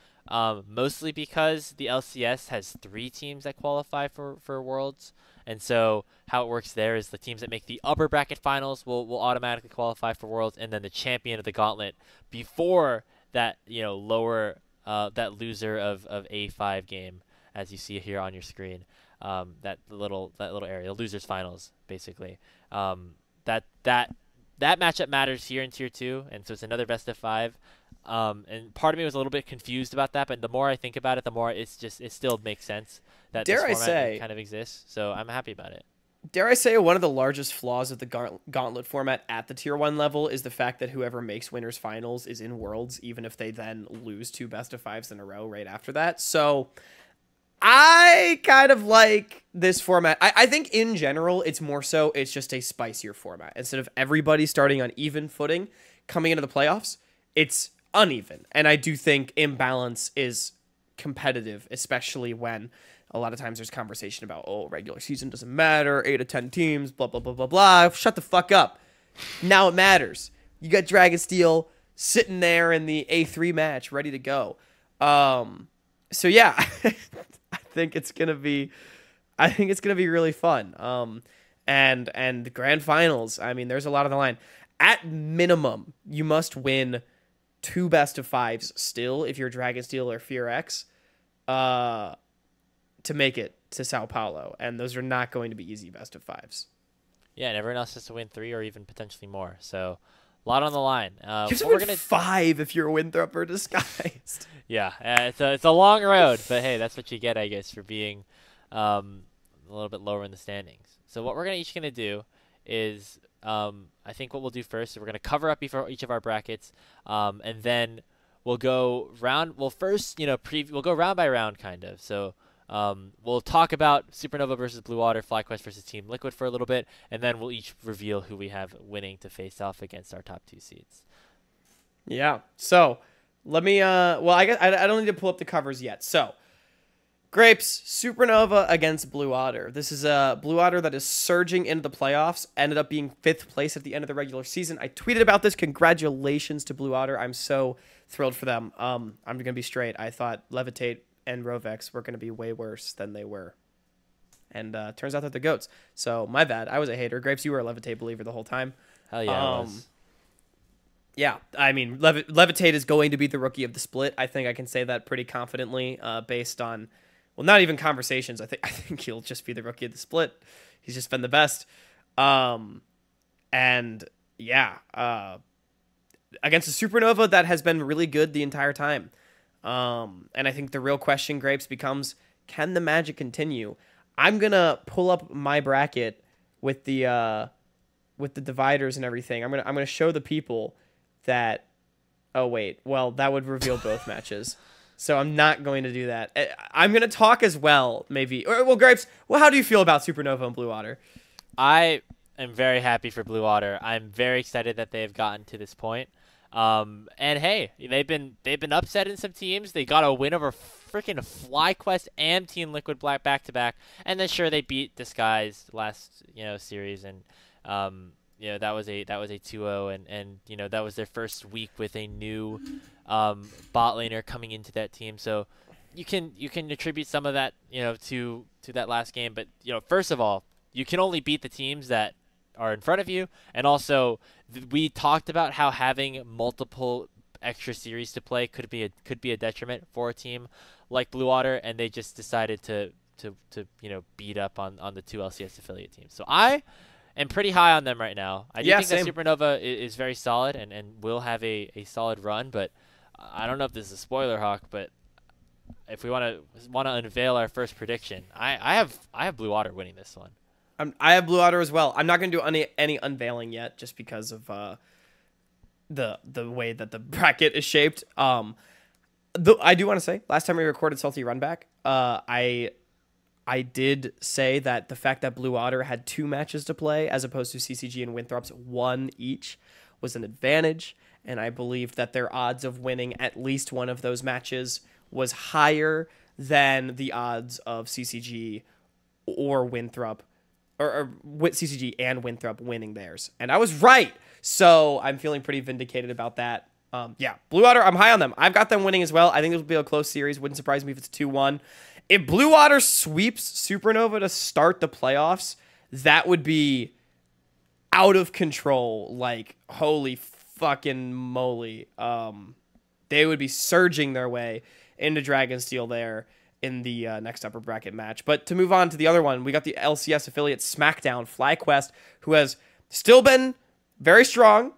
Mostly because the LCS has 3 teams that qualify for Worlds, and so how it works there is the teams that make the upper bracket finals will automatically qualify for Worlds, and then the champion of the gauntlet before that, lower that loser of A5 game, as you see here on your screen, that little area, the losers finals basically. That matchup matters here in Tier 2, and so it's another best of 5. And part of me was a little bit confused about that, but the more I think about it, the more it still makes sense that this format kind of exists. So I'm happy about it. Dare I say, one of the largest flaws of the gauntlet format at the Tier 1 level is the fact that whoever makes winners finals is in Worlds, even if they then lose 2 best of 5s in a row right after that. So I kind of like this format. I think in general, it's just a spicier format. Instead of everybody starting on even footing coming into the playoffs, it's uneven. And I do think imbalance is competitive, especially when a lot of times there's conversation about, regular season doesn't matter, 8 to 10 teams, blah, blah, blah, blah, blah. Shut the fuck up. Now it matters. You got Dragonsteel sitting there in the A3 match ready to go. So yeah, I think it's gonna be really fun. And the grand finals, I mean, there's a lot on the line. At minimum, you must win 2 best of 5s still if you're Dragonsteel or Fearex, to make it to Sao Paulo, and those are not going to be easy best of 5s. Yeah, and everyone else has to win 3 or even potentially more. So a lot on the line. You have to win 5 if you're Winthrop or Disguised. Yeah, it's a long road, but hey, that's what you get, I guess, for being a little bit lower in the standings. So what we're each gonna do is, I think what we'll do first is we're gonna cover up each of our brackets, and then we'll go round. Well, first, we'll go round by round, kind of. So we'll talk about Supernova versus Blue Water, FlyQuest versus Team Liquid for a little bit, and then we'll each reveal who we have winning to face off against our top 2 seeds. Yeah. So let me. Well, I guess I don't need to pull up the covers yet. So Grapes, Supernova against Blue Otter. This is a Blue Otter that is surging into the playoffs, ended up being 5th place at the end of the regular season. I tweeted about this. Congratulations to Blue Otter. I'm so thrilled for them. I'm going to be straight. I thought Levitate and Rovex were going to be way worse than they were. And turns out that they're goats. So my bad. I was a hater. Grapes, you were a Levitate believer the whole time. Hell yeah, I was. Yeah, I mean, Levitate is going to be the rookie of the split. I think I can say that pretty confidently based on... Well, not even conversations. I think he'll just be the rookie of the split. He's just been the best. And yeah, against a Supernova that has been really good the entire time. And I think the real question, Grapes, becomes, can the magic continue? I'm gonna pull up my bracket with the dividers and everything. I'm gonna show the people that. Oh wait, well that would reveal both matches. So I'm not going to do that. I'm going to talk as well, maybe. Well, Grapes, how do you feel about Supernova and Blue Otter? I am very happy for Blue Otter. I'm very excited that they've gotten to this point. And hey, they've been upsetting some teams. They got a win over freaking FlyQuest and Team Liquid Black back to back. And then sure, they beat Disguise last series, and that was a 2-0, and that was their first week with a new bot laner coming into that team. So you can attribute some of that to that last game. But first of all, you can only beat the teams that are in front of you, and also we talked about how having multiple extra series to play could be a detriment for a team like Blue Water, and they just decided to beat up on the 2 LCS affiliate teams. So I am pretty high on them right now. I do think that Supernova is very solid and will have a solid run, but I don't know if this is a spoiler, Hawk, but if we want to unveil our first prediction, I have Blue Water winning this one. I have Blue Otter as well. I'm not going to do any unveiling yet, just because of the way that the bracket is shaped. I do want to say, last time we recorded Salty Runback, I did say that the fact that Blue Otter had 2 matches to play, as opposed to CCG and Winthrop's 1 each, was an advantage, and I believe that their odds of winning at least one of those matches was higher than the odds of CCG or Winthrop, or CCG and Winthrop winning theirs. And I was right. So I'm feeling pretty vindicated about that. Yeah, Blue Otter, I'm high on them. I've got them winning as well. I think this will be a close series. Wouldn't surprise me if it's 2-1. If Blue Water sweeps Supernova to start the playoffs, that would be out of control. Like, holy fucking moly. They would be surging their way into Dragonsteel there in the next upper bracket match. But to move on to the other one, we got the LCS affiliate SmackDown, FlyQuest, who has still been very strong,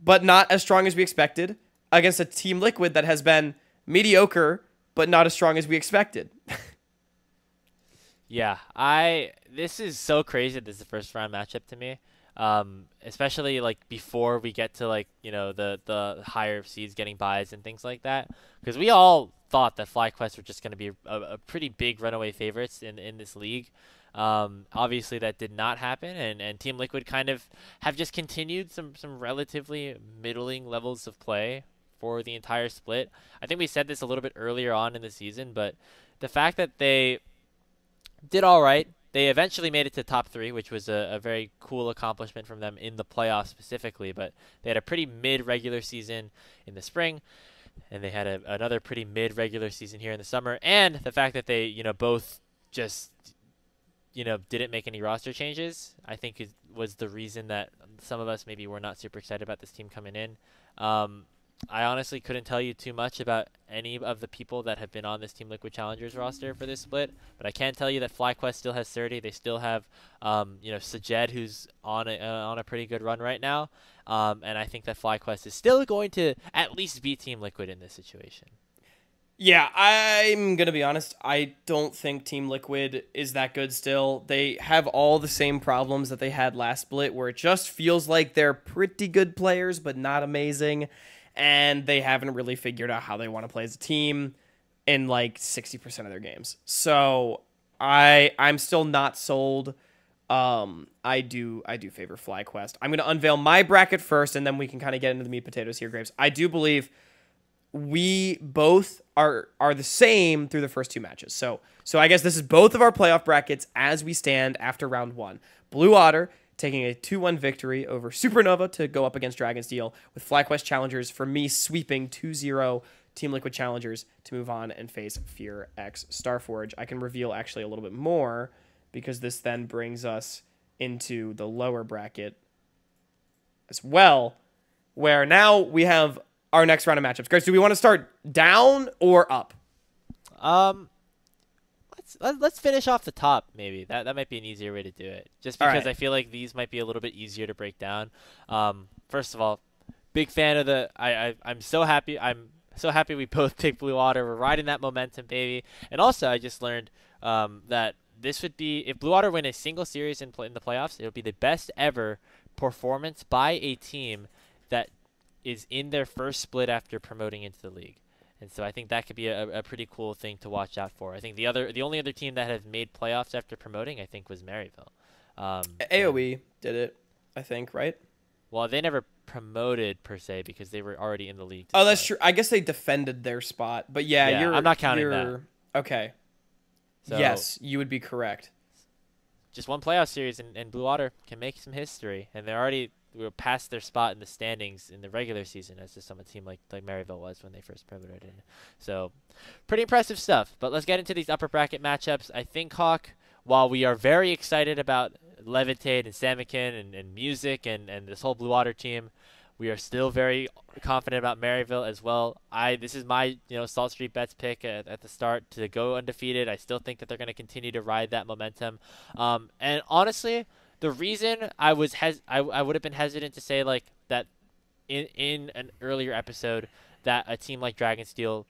but not as strong as we expected, against a Team Liquid that has been mediocre, but not as strong as we expected. Yeah, this is so crazy that this is the first round matchup to me. Especially like before we get to the higher seeds getting buys and things like that, because we all thought that FlyQuest were just going to be a pretty big runaway favorites in this league. Obviously that did not happen, and Team Liquid kind of have just continued some relatively middling levels of play for the entire split. I think we said this a little bit earlier on in the season, but the fact that they did all right. They eventually made it to top 3, which was a very cool accomplishment from them in the playoffs specifically, but they had a pretty mid-regular season in the spring, and they had another pretty mid-regular season here in the summer, and the fact that they, both just, didn't make any roster changes, I think was the reason that some of us maybe were not super excited about this team coming in. I honestly couldn't tell you too much about any of the people that have been on this Team Liquid Challengers roster for this split, but I can tell you that FlyQuest still has 30. They still have, Sajed, who's on a pretty good run right now, and I think that FlyQuest is still going to at least beat Team Liquid in this situation. Yeah, I'm going to be honest. I don't think Team Liquid is that good still. They have all the same problems that they had last split, where it just feels like they're pretty good players, but not amazing. And they haven't really figured out how they want to play as a team in like 60% of their games. So I'm still not sold. I do favor FlyQuest. I'm going to unveil my bracket first, and then we can kind of get into the meat potatoes here, Grapes. I do believe we both are the same through the first two matches. So I guess this is both of our playoff brackets as we stand after round one. Blue Otter taking a 2-1 victory over Supernova to go up against Dragonsteel, with FlyQuest Challengers for me sweeping 2-0 Team Liquid Challengers to move on and face Fear X Starforge. I can reveal actually a little bit more because this then brings us into the lower bracket as well, where now we have our next round of matchups. Guys, do we want to start down or up? Let's finish off the top, maybe. That might be an easier way to do it. Just because right. I feel like these might be a little bit easier to break down. First of all, big fan of the I'm so happy. I'm so happy we both picked Blue Otter. We're riding that momentum, baby. And also, I just learned that this would be, if Blue Otter win a single series in the playoffs, it would be the best ever performance by a team that is in their first split after promoting into the league. And so I think that could be a pretty cool thing to watch out for. I think the only other team that has made playoffs after promoting, I think, was Maryville. AoE did it, I think, right? Well, they never promoted per se because they were already in the league. Oh, that's true. I guess they defended their spot, but yeah, I'm not counting that. Okay. So, yes, you would be correct. Just one playoff series, and Blue Otter can make some history, and they're already past their spot in the standings in the regular season as just some team like Maryville was when they first promoted in. So, pretty impressive stuff. But let's get into these upper bracket matchups. I think, Hawk, while we are very excited about Levitate and Samikin and Music and this whole Blue Otter team, we are still very confident about Maryville as well. This is my Salt Street Bets pick at the start to go undefeated. I still think that they're going to continue to ride that momentum. And honestly, the reason I would have been hesitant to say like that in an earlier episode that a team like Dragonsteel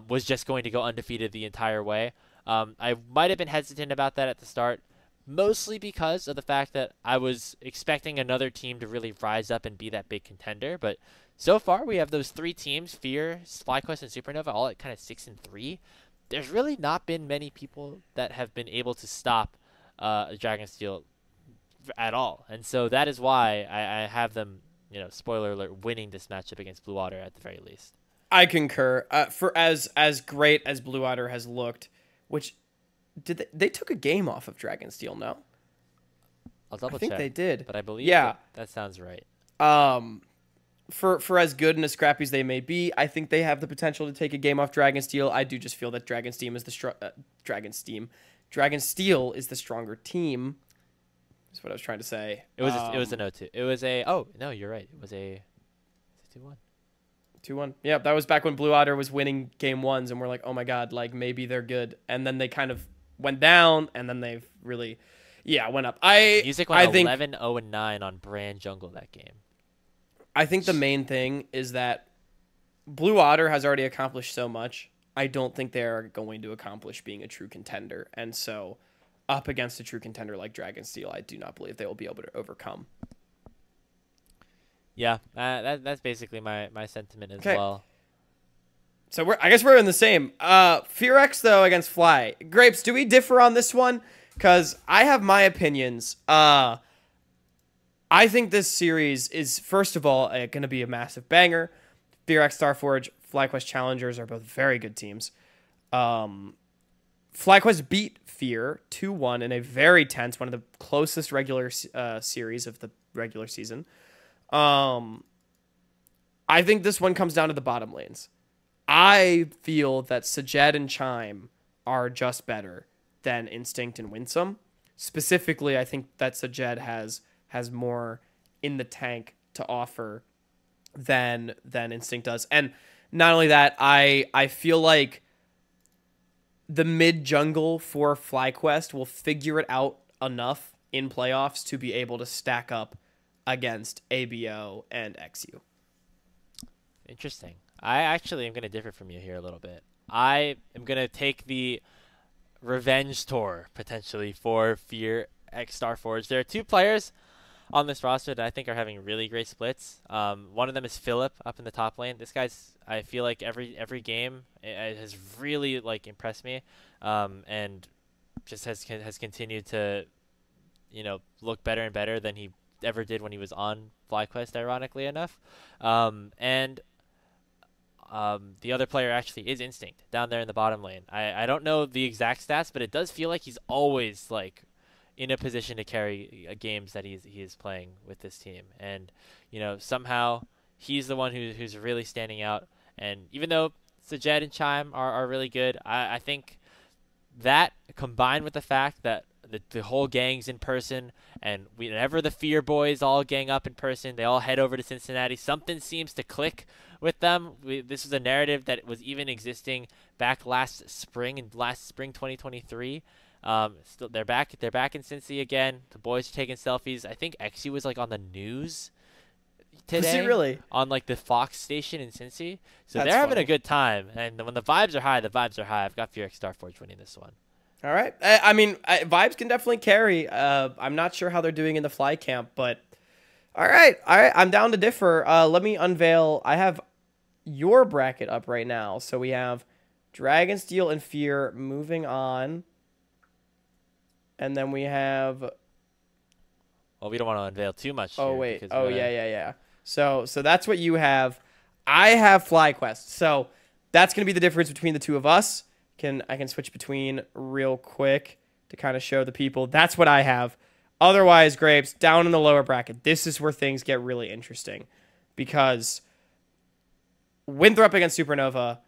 was just going to go undefeated the entire way. I might have been hesitant about that at the start, mostly because of the fact that I was expecting another team to really rise up and be that big contender. But so far, we have those three teams, Fear, FlyQuest, and Supernova, all at kind of 6-3. There's really not been many people that have been able to stop Dragonsteel at all. And so that is why I have them, spoiler alert, winning this matchup against Blue Otter at the very least. I concur. For as great as Blue Otter has looked, which they took a game off of Dragonsteel, no? I'll double check. I think they did. But I believe that sounds right. For as good and as scrappy as they may be, I think they have the potential to take a game off Dragonsteel. I do just feel that Dragonsteel is the stronger team. That's what I was trying to say. It was an 0-2. It was a no, you're right. It was a 2-1. 2-1. Yeah, that was back when Blue Otter was winning game ones, and we're like, oh my god, like maybe they're good. And then they kind of went down, and then they've really, went up. Music went 11-0-9 on Brand Jungle that game. I think the main thing is that Blue Otter has already accomplished so much. I don't think they're going to accomplish being a true contender, and so up against a true contender like Dragonsteel, I do not believe they will be able to overcome. Yeah, that's basically my sentiment as well. So I guess we're in the same. Fear X though against Fly. Grapes, do we differ on this one? Because I have my opinions. I think this series is first of all going to be a massive banger. Fear X, Starforge, FlyQuest Challengers are both very good teams. FlyQuest beat Fear 2-1 in a very tense, one of the closest regular series of the regular season. I think this one comes down to the bottom lanes. I feel that Sajed and Chime are just better than Instinct and Winsome. Specifically, I think that Sajed has more in the tank to offer than Instinct does. And not only that, I feel like the mid jungle for FlyQuest will figure it out enough in playoffs to be able to stack up against ABO and XU. Interesting. I actually am going to differ from you here a little bit. I am going to take the revenge tour potentially for Fear X Starforge. There are two players on this roster that I think are having really great splits. One of them is Philip up in the top lane. This guy's, I feel like every game it has really impressed me, and just has continued to look better and better than he ever did when he was on FlyQuest, ironically enough. And the other player actually is Instinct down there in the bottom lane. I don't know the exact stats, but it does feel like he's always like in a position to carry games that he is playing with this team. And somehow he's the one who's really standing out. And even though Sajed and Chime are really good, I think that combined with the fact that the whole gang's in person, and whenever the Fear Boys all gang up in person, they all head over to Cincinnati. Something seems to click with them. This was a narrative that was even existing back last spring 2023. Still they're back in Cincy again. The boys are taking selfies. I think XU was like on the news today. Was he really? On like the Fox station in Cincy. So That's they're having funny. a good time. And when the vibes are high, the vibes are high. I've got Furex Starforge winning this one. All right. I mean, vibes can definitely carry. I'm not sure how they're doing in the fly camp, but all right. I'm down to differ. Let me unveil. I have your bracket up right now. So we have Dragon, Steel, and Fear moving on. And then we have... Well, we don't want to unveil too much here. Oh, wait. Oh, yeah. So that's what you have. I have FlyQuest. So that's going to be the difference between the two of us. I can switch between real quick to kind of show the people. That's what I have. Otherwise, Grapes, down in the lower bracket, this is where things get really interesting. Because Winthrop against Supernova,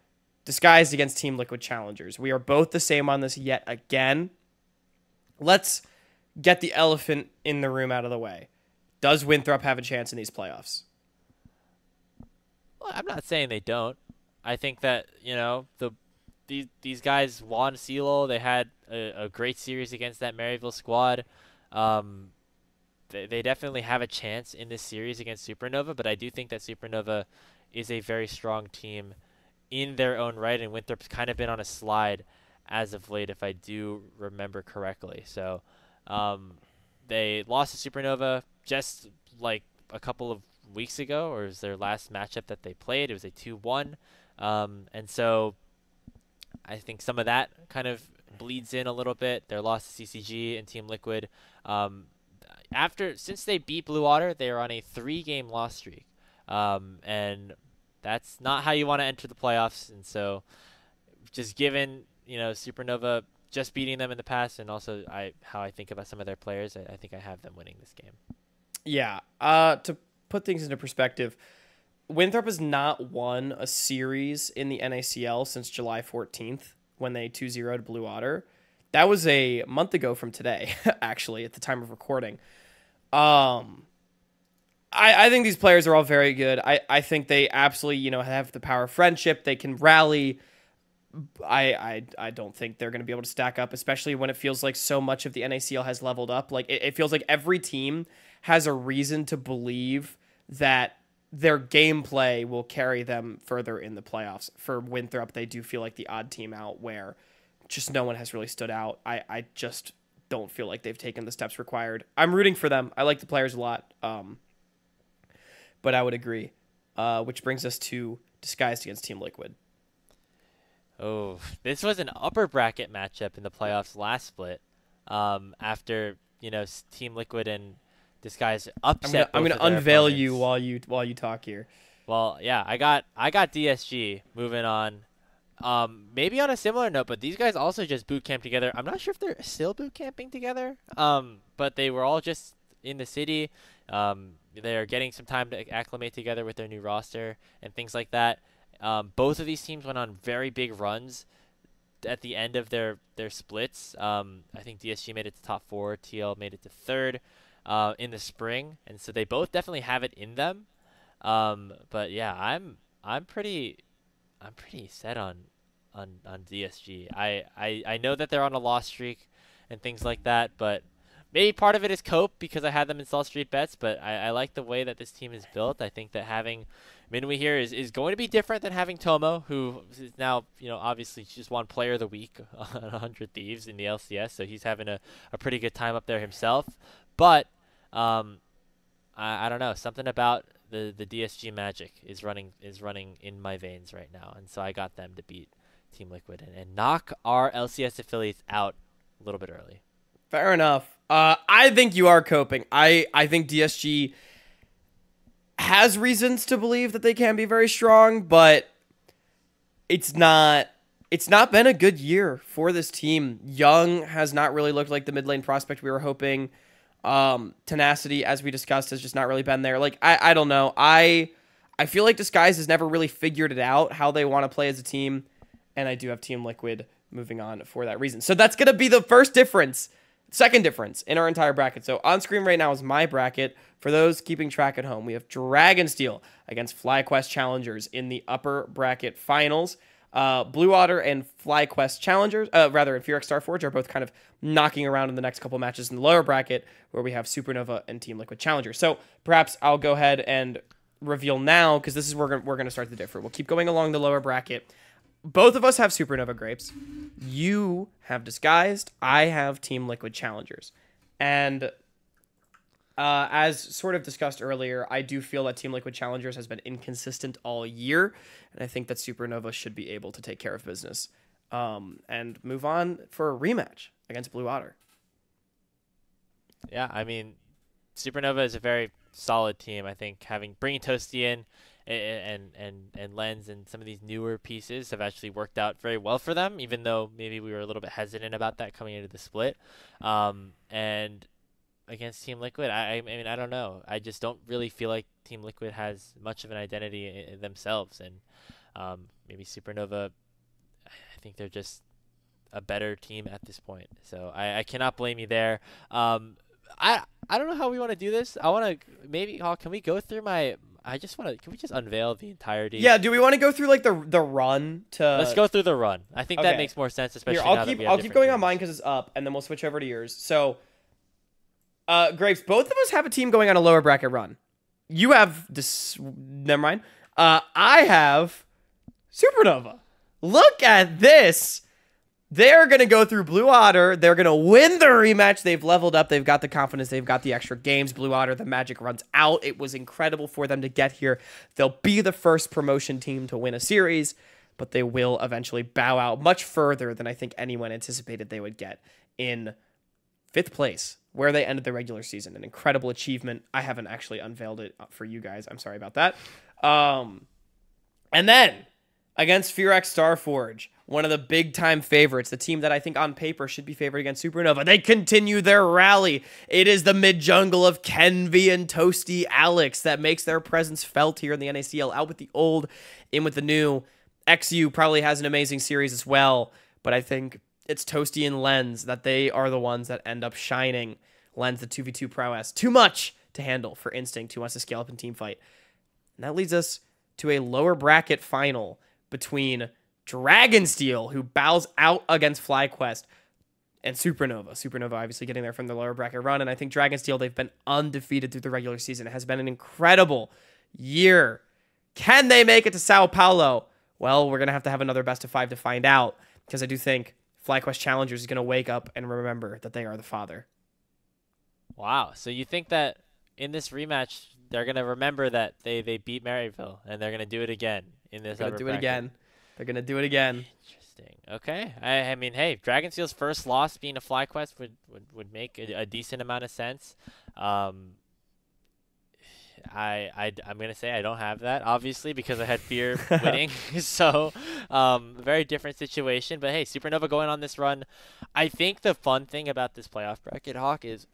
disguised against Team Liquid Challengers. We are both the same on this yet again. Let's get the elephant in the room out of the way. Does Winthrop have a chance in these playoffs? Well, I'm not saying they don't. I think that, these guys won CLOL. They had a great series against that Maryville squad. They definitely have a chance in this series against Supernova, but I do think that Supernova is a very strong team in their own right, and Winthrop's kind of been on a slide as of late, if I do remember correctly. So they lost to Supernova just like a couple of weeks ago, or it was their last matchup that they played. It was a 2-1. And so I think some of that kind of bleeds in a little bit. Their loss to CCG and Team Liquid. Since they beat Blue Water, they are on a 3-game loss streak. And that's not how you want to enter the playoffs. And so just given, Supernova just beating them in the past, and also how I think about some of their players, I think I have them winning this game. Yeah. To put things into perspective, Winthrop has not won a series in the NACL since July 14th when they 2-0'd Blue Water. That was a month ago from today, actually, at the time of recording. I think these players are all very good. I think they absolutely, have the power of friendship. They can rally. I don't think they're going to be able to stack up, especially when it feels like so much of the NACL has leveled up. Like it feels like every team has a reason to believe that their gameplay will carry them further in the playoffs. For Winthrop, they do feel like the odd team out where just no one has really stood out. I just don't feel like they've taken the steps required. I'm rooting for them. I like the players a lot. But I would agree. Which brings us to Disguised against Team Liquid. Oh, this was an upper bracket matchup in the playoffs last split. After, Team Liquid and Disguise upset. I'm gonna unveil you while you talk here. Well, yeah, I got DSG moving on. Maybe on a similar note, but these guys also just boot camp together. I'm not sure if they're still boot camping together. But they were all just in the city. They're getting some time to acclimate together with their new roster and things like that. Both of these teams went on very big runs at the end of their splits. I think DSG made it to top 4. TL made it to 3rd. In the spring, and so they both definitely have it in them. But yeah, I'm pretty set on DSG. I know that they're on a loss streak and things like that, but maybe part of it is cope because I had them in Salt Street bets. But I like the way that this team is built. I think that having Minwee here is going to be different than having Tomo, who is now obviously just won Player of the Week on 100 Thieves in the LCS, so he's having a pretty good time up there himself. But I don't know, something about the DSG magic is running in my veins right now, and so I got them to beat Team Liquid and knock our LCS affiliates out a little bit early. Fair enough. I think you are coping. I think DSG has reasons to believe that they can be very strong, but it's not been a good year for this team. Young has not really looked like the mid lane prospect we were hoping. Tenacity, as we discussed, has just not really been there. Like, I don't know. I feel like Disguise has never really figured it out how they want to play as a team, and I do have Team Liquid moving on for that reason. So that's going to be the second difference in our entire bracket. So on screen right now is my bracket. For those keeping track at home, we have Dragonsteel against FlyQuest Challengers in the upper bracket finals. Blue Water and FlyQuest Challengers, and Furex Starforge are both kind of knocking around in the next couple matches in the lower bracket, where we have Supernova and Team Liquid Challengers. So perhaps I'll go ahead and reveal now, because this is where we're going to start to differ. We'll keep going along the lower bracket. Both of us have Supernova Grapes. You have Disguised. I have Team Liquid Challengers. And as sort of discussed earlier, I do feel that Team Liquid Challengers has been inconsistent all year, and I think that Supernova should be able to take care of business and move on for a rematch against Blue Otter. Yeah, I mean, Supernova is a very solid team. I think bringing Toasty in and Lens and some of these newer pieces have actually worked out very well for them, even though maybe we were a little bit hesitant about that coming into the split. And against Team Liquid, I mean, I don't know. I just don't really feel like Team Liquid has much of an identity in themselves, and maybe Supernova, I think they're just a better team at this point. So I cannot blame you there. I don't know how we want to do this. I want to maybe can we go through my can we just unveil the entirety? Yeah, do we want to go through like the run to Let's go through the run. I think that makes more sense, especially Here, I'll keep going on mine because it's up, and then we'll switch over to yours. So Grapes, both of us have a team going on a lower bracket run. You have this never mind. I have Supernova. Look at this. They're going to go through Blue Otter. They're going to win the rematch. They've leveled up. They've got the confidence. They've got the extra games. Blue Otter, the magic runs out. It was incredible for them to get here. They'll be the first promotion team to win a series, but they will eventually bow out much further than I think anyone anticipated they would get in 5th place, where they ended the regular season. An incredible achievement. I haven't actually unveiled it for you guys. I'm sorry about that. And then against Furex Starforge, one of the big-time favorites, the team that I think on paper should be favored against Supernova. They continue their rally. It is the mid-jungle of Kenvi and Toasty Alex that makes their presence felt here in the NACL. Out with the old, in with the new. XU probably has an amazing series as well, but I think it's Toasty and Lens that they are the ones that end up shining. Lens, the 2v2 prowess. Too much to handle for Instinct, who wants to scale up in team fight. And that leads us to a lower bracket final between Dragonsteel, who bows out against FlyQuest, and Supernova. Supernova obviously getting there from the lower bracket run, and I think Dragonsteel, they've been undefeated through the regular season. It has been an incredible year. Can they make it to Sao Paulo? Well, we're going to have another best of 5 to find out, because I do think FlyQuest Challengers is going to wake up and remember that they are the father. Wow. So you think that in this rematch, they're going to remember that they beat Maryville, and they're going to do it again in this upper bracket? They're going to do it again. Interesting. Okay. I mean, hey, Dragonsteel's first loss being a FlyQuest would make a decent amount of sense. I'm going to say I don't have that, obviously, because I had Fear winning. So, very different situation. But, hey, Supernova going on this run. I think the fun thing about this playoff bracket, Hawk, is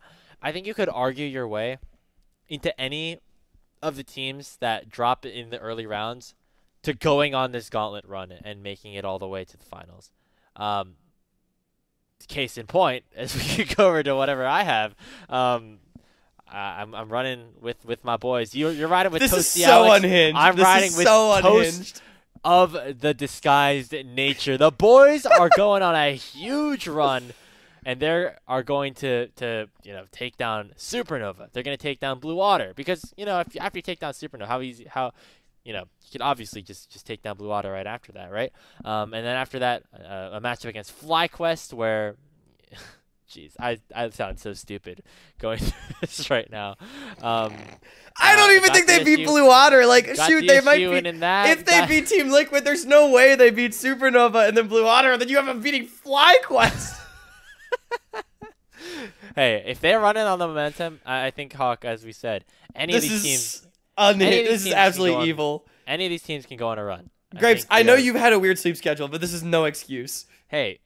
I think you could argue your way into any of the teams that drop in the early rounds to going on this gauntlet run and making it all the way to the finals. Case in point, as we go over to whatever I have, I'm running with my boys. You're riding with Toasty This is so Alex. unhinged. I'm riding with Toast of the disguised nature. The boys are going on a huge run, and they are going to take down Supernova. They're going to take down Blue Water, because after you take down Supernova, you could obviously just take down Blue Water right after that, right? And then after that, a matchup against FlyQuest where, jeez, I sound so stupid going through this right now. I don't even think they beat Blue Water. Like, shoot, they might beat. If they beat Team Liquid, there's no way they beat Supernova and then Blue Water, and then you have them beating FlyQuest. Hey, if they're running on the momentum, I think, Hawk, as we said, any of these teams. This is absolutely evil. Any of these teams can go on a run. Grapes, I know you've had a weird sleep schedule, but this is no excuse. Hey,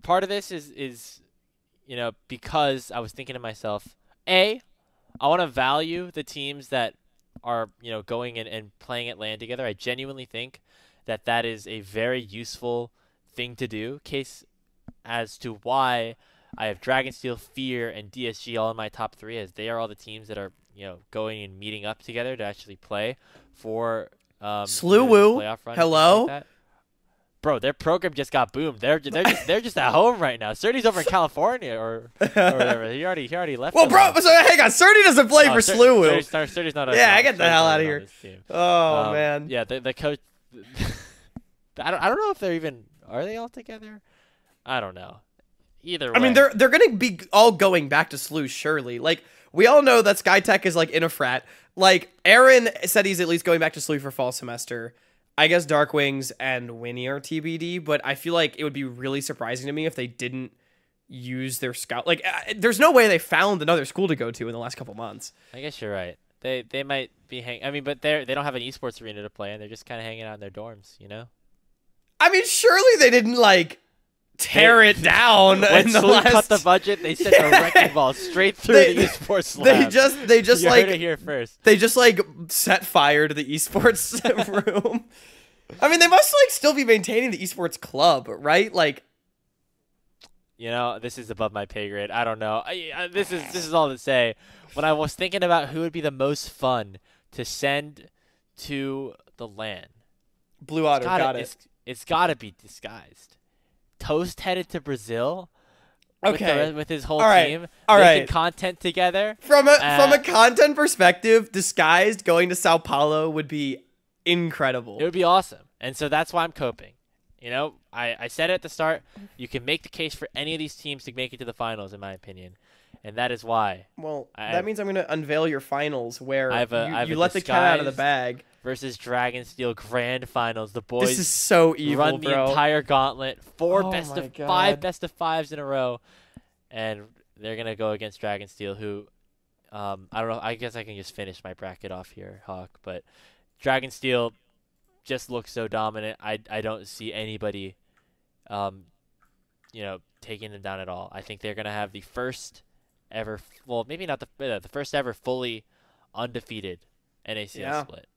part of this is because I was thinking to myself, I want to value the teams that are, going in and playing at LAN together. I genuinely think that is a very useful thing to do. Case as to why I have Dragonsteel, Fear, and DSG all in my top 3, as they are all the teams that are, going and meeting up together to actually play for Slew playoff run. Hello? Like bro, their program just got boomed. They're just at home right now. Surdy's over in California or whatever. He already left. Well, bro, so hang on. Surdy doesn't play for Slew. Surdy's not. Yeah, get the hell out of here. Oh man. Yeah, the coach. I don't know if are they all together? I don't know. Either way. I mean, they're gonna be all going back to Slew, surely. Like, we all know that SkyTech is like in a frat. Like, Aaron said he's at least going back to Slew for fall semester. I guess Darkwings and Winnie are TBD, but I feel like it would be really surprising to me if they didn't use their scout. Like, there's no way they found another school to go to in the last couple months. I guess you're right. They might be but they don't have an esports arena to play in. They're just kind of hanging out in their dorms, I mean, surely they didn't like tear it down. When Slew cut the budget, they sent a wrecking ball straight through the esports lab. They just you like heard it here first. They just like set fire to the esports room. I mean, they must like still be maintaining the esports club, right? Like, this is above my pay grade. I don't know. This is all to say. When I was thinking about who would be the most fun to send to the LAN, Blue Otter, got it. It's got to be Disguised. Toast headed to Brazil. Okay. With his whole team. All making right. content together. From a content perspective, Disguised going to Sao Paulo would be incredible. It would be awesome. And so that's why I'm coping. I said it at the start. You can make the case for any of these teams to make it to the finals, in my opinion. And that is why. Well, that means I'm going to unveil your finals where you let the Disguised cat out of the bag. Versus Dragonsteel Grand Finals. The boys this is so evil, run the entire gauntlet. 5 best of 5s in a row. And they're going to go against Dragonsteel, who, I don't know, I guess I can just finish my bracket off here, Hawk. But Dragonsteel just looks so dominant. I don't see anybody, taking them down at all. I think they're going to have the first ever, well, maybe not the first ever fully undefeated NACL split.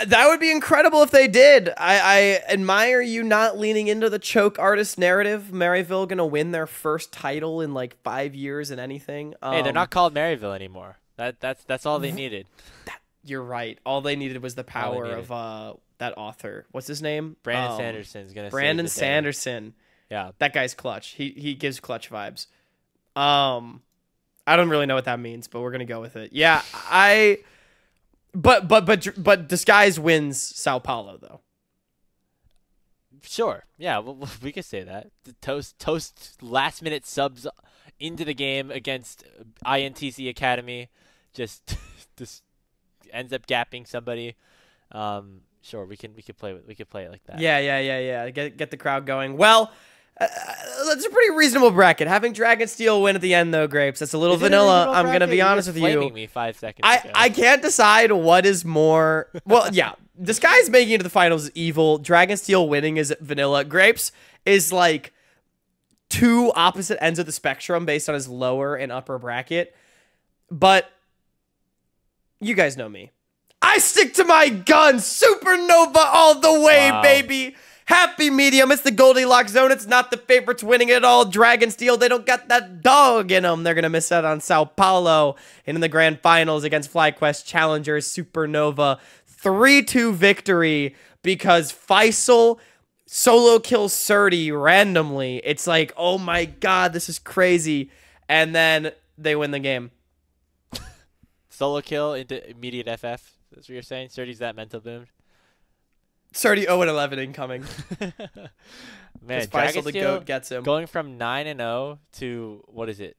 That would be incredible if they did. I admire you not leaning into the choke artist narrative. Maryville going to win their first title in like 5 years and anything. Hey, they're not called Maryville anymore. That's all they needed. You're right. All they needed was the power of that author. What's his name? Brandon Sanderson's going to Brandon Sanderson. Yeah. That guy's clutch. He gives clutch vibes. I don't really know what that means, but we're going to go with it. Yeah, But Disguise wins Sao Paulo though. Sure. Yeah, we could say that. The Toast last minute subs into the game against INTC Academy, just ends up gapping somebody. Sure, we could play it like that. Yeah. Get the crowd going. Well, that's a pretty reasonable bracket. Having Dragonsteel win at the end, though, Grapes, that's a little vanilla. I'm going to be honest with you. Me 5 seconds ago. I can't decide what is more. Well, yeah. Disguise making it to the finals is evil. Dragonsteel winning is vanilla. Grapes is like two opposite ends of the spectrum based on his lower and upper bracket. But you guys know me. I stick to my guns. Supernova all the way, baby. Happy medium. It's the Goldilocks zone. It's not the favorites winning it all. Dragonsteel, they don't got that dog in them. They're going to miss out on Sao Paulo and in the grand finals against FlyQuest Challengers Supernova. 3-2 victory because Faisal solo kills Surdy randomly. It's like, oh my God, this is crazy. And then they win the game. Solo kill into immediate FF. That's what you're saying? Surdy's that mental boomed? Surdy 0-11 incoming. Man, Faisal the GOAT gets him. Going from 9-0 to, what is it,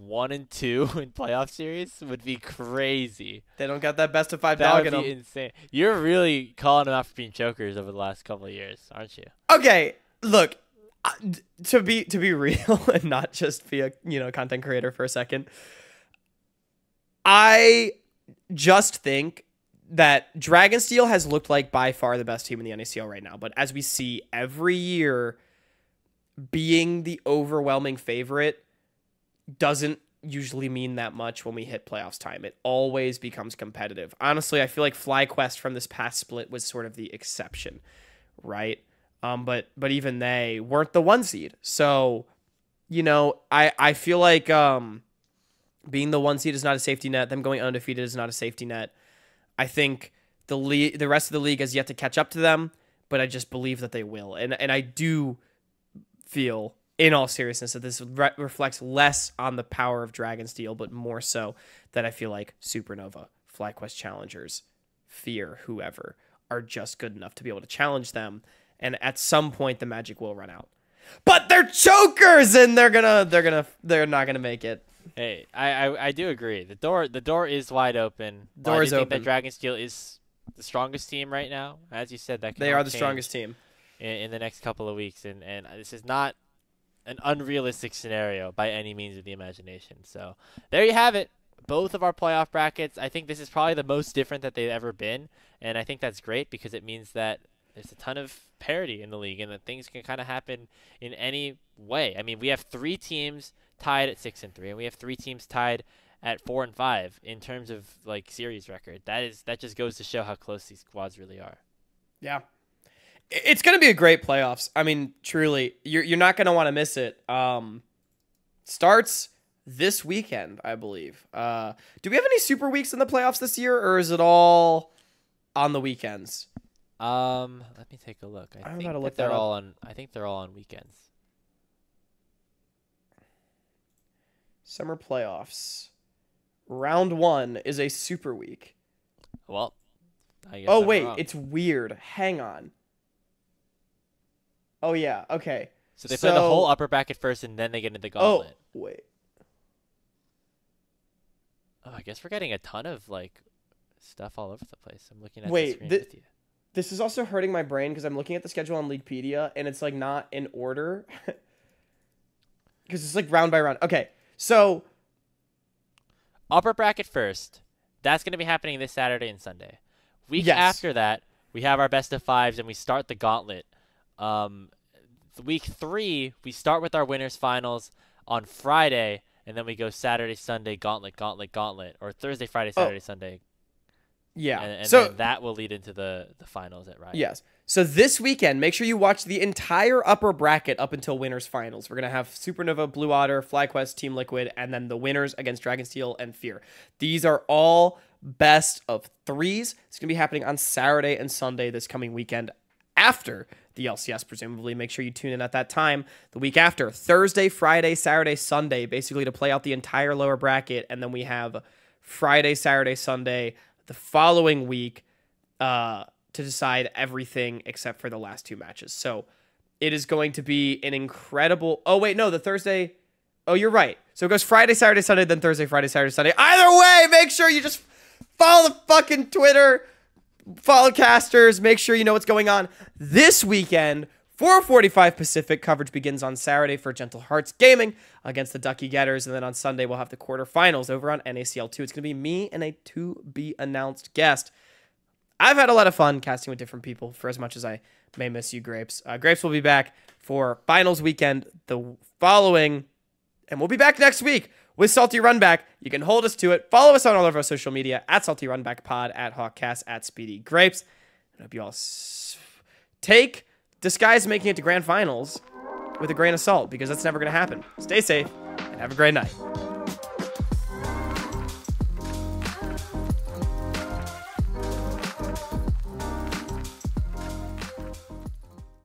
1-2 in playoff series would be crazy. They don't got that best of 5 dog in them. That would be insane. You're really calling them out for being chokers over the last couple of years, aren't you? Okay, look, to be real and not just be a content creator for a second, I just think that Dragonsteel has looked like by far the best team in the NACL right now. But as we see every year, being the overwhelming favorite doesn't usually mean that much when we hit playoffs time. It always becomes competitive. Honestly, I feel like FlyQuest from this past split was sort of the exception, right? But even they weren't the 1 seed. So, you know, I feel like being the 1 seed is not a safety net. Them going undefeated is not a safety net. I think the rest of the league has yet to catch up to them, but I just believe that they will. And I do feel, in all seriousness, that this reflects less on the power of Dragonsteel, but more so that I feel like Supernova, FlyQuest Challengers, Fear, whoever, are just good enough to be able to challenge them. And at some point, the magic will run out. But they're chokers, and they're not gonna make it. Hey, I do agree. The door is wide open. Door is open. I think that Dragonsteel is the strongest team right now. As you said, they are the strongest team in the next couple of weeks, and this is not an unrealistic scenario by any means of the imagination. So there you have it. Both of our playoff brackets. I think this is probably the most different that they've ever been, and I think that's great because it means that there's a ton of parity in the league and that things can kind of happen in any way. I mean, we have 3 teams tied at 6-3, and we have 3 teams tied at 4-5 in terms of like series record. That just goes to show how close these squads really are. Yeah. It's going to be a great playoffs. I mean, truly, you're not going to want to miss it. Starts this weekend, I believe. Do we have any super weeks in the playoffs this year, or is it all on the weekends? Let me take a look. I think they're all on weekends. Summer playoffs. Round 1 is a super week. Well, I guess oh, I'm wait. wrong. It's weird. Hang on. Oh, yeah. Okay. So they play the whole upper bracket first, and then they get into the gauntlet. Oh, wait. Oh, I guess we're getting a ton of, like, stuff all over the place. I'm looking at Wait, the screen with you. This is also hurting my brain because I'm looking at the schedule on Leaguepedia, and it's, like, not in order. Because it's, like, round by round. Okay, so upper bracket first. That's going to be happening this Saturday and Sunday. Week Yes. after that, we have our best of 5s, and we start the gauntlet. Week 3, we start with our winners finals on Friday, and then we go Saturday, Sunday, gauntlet, or Thursday, Friday, Saturday, Sunday. Yeah. And so then that will lead into the finals at Riot. Yes. So this weekend, make sure you watch the entire upper bracket up until winners finals. We're going to have Supernova, Blue Otter, FlyQuest, Team Liquid, and then the winners against Dragonsteel and Fear. These are all best of 3s. It's going to be happening on Saturday and Sunday this coming weekend after the LCS, presumably. Make sure you tune in at that time. The week after, Thursday, Friday, Saturday, Sunday, basically to play out the entire lower bracket. And then we have Friday, Saturday, Sunday the following week to decide everything except for the last 2 matches. So it is going to be an incredible... Oh, wait, no, the Thursday... Oh, you're right. So it goes Friday, Saturday, Sunday, then Thursday, Friday, Saturday, Sunday. Either way, make sure you just follow the fucking Twitter, follow casters, make sure you know what's going on. This weekend, 4:45 Pacific, coverage begins on Saturday for Gentle Hearts Gaming against the Ducky Getters, and then on Sunday we'll have the quarterfinals over on NACL 2. It's going to be me and a to-be-announced guest. I've had a lot of fun casting with different people for as much as I may miss you, Grapes. Grapes will be back for finals weekend the following, and we'll be back next week with Salty Runback. You can hold us to it. Follow us on all of our social media, at Salty Runback Pod, at Hawkcast, at Speedy Grapes. I hope you all take Disguise making it to grand finals with a grain of salt, because that's never going to happen. Stay safe and have a great night.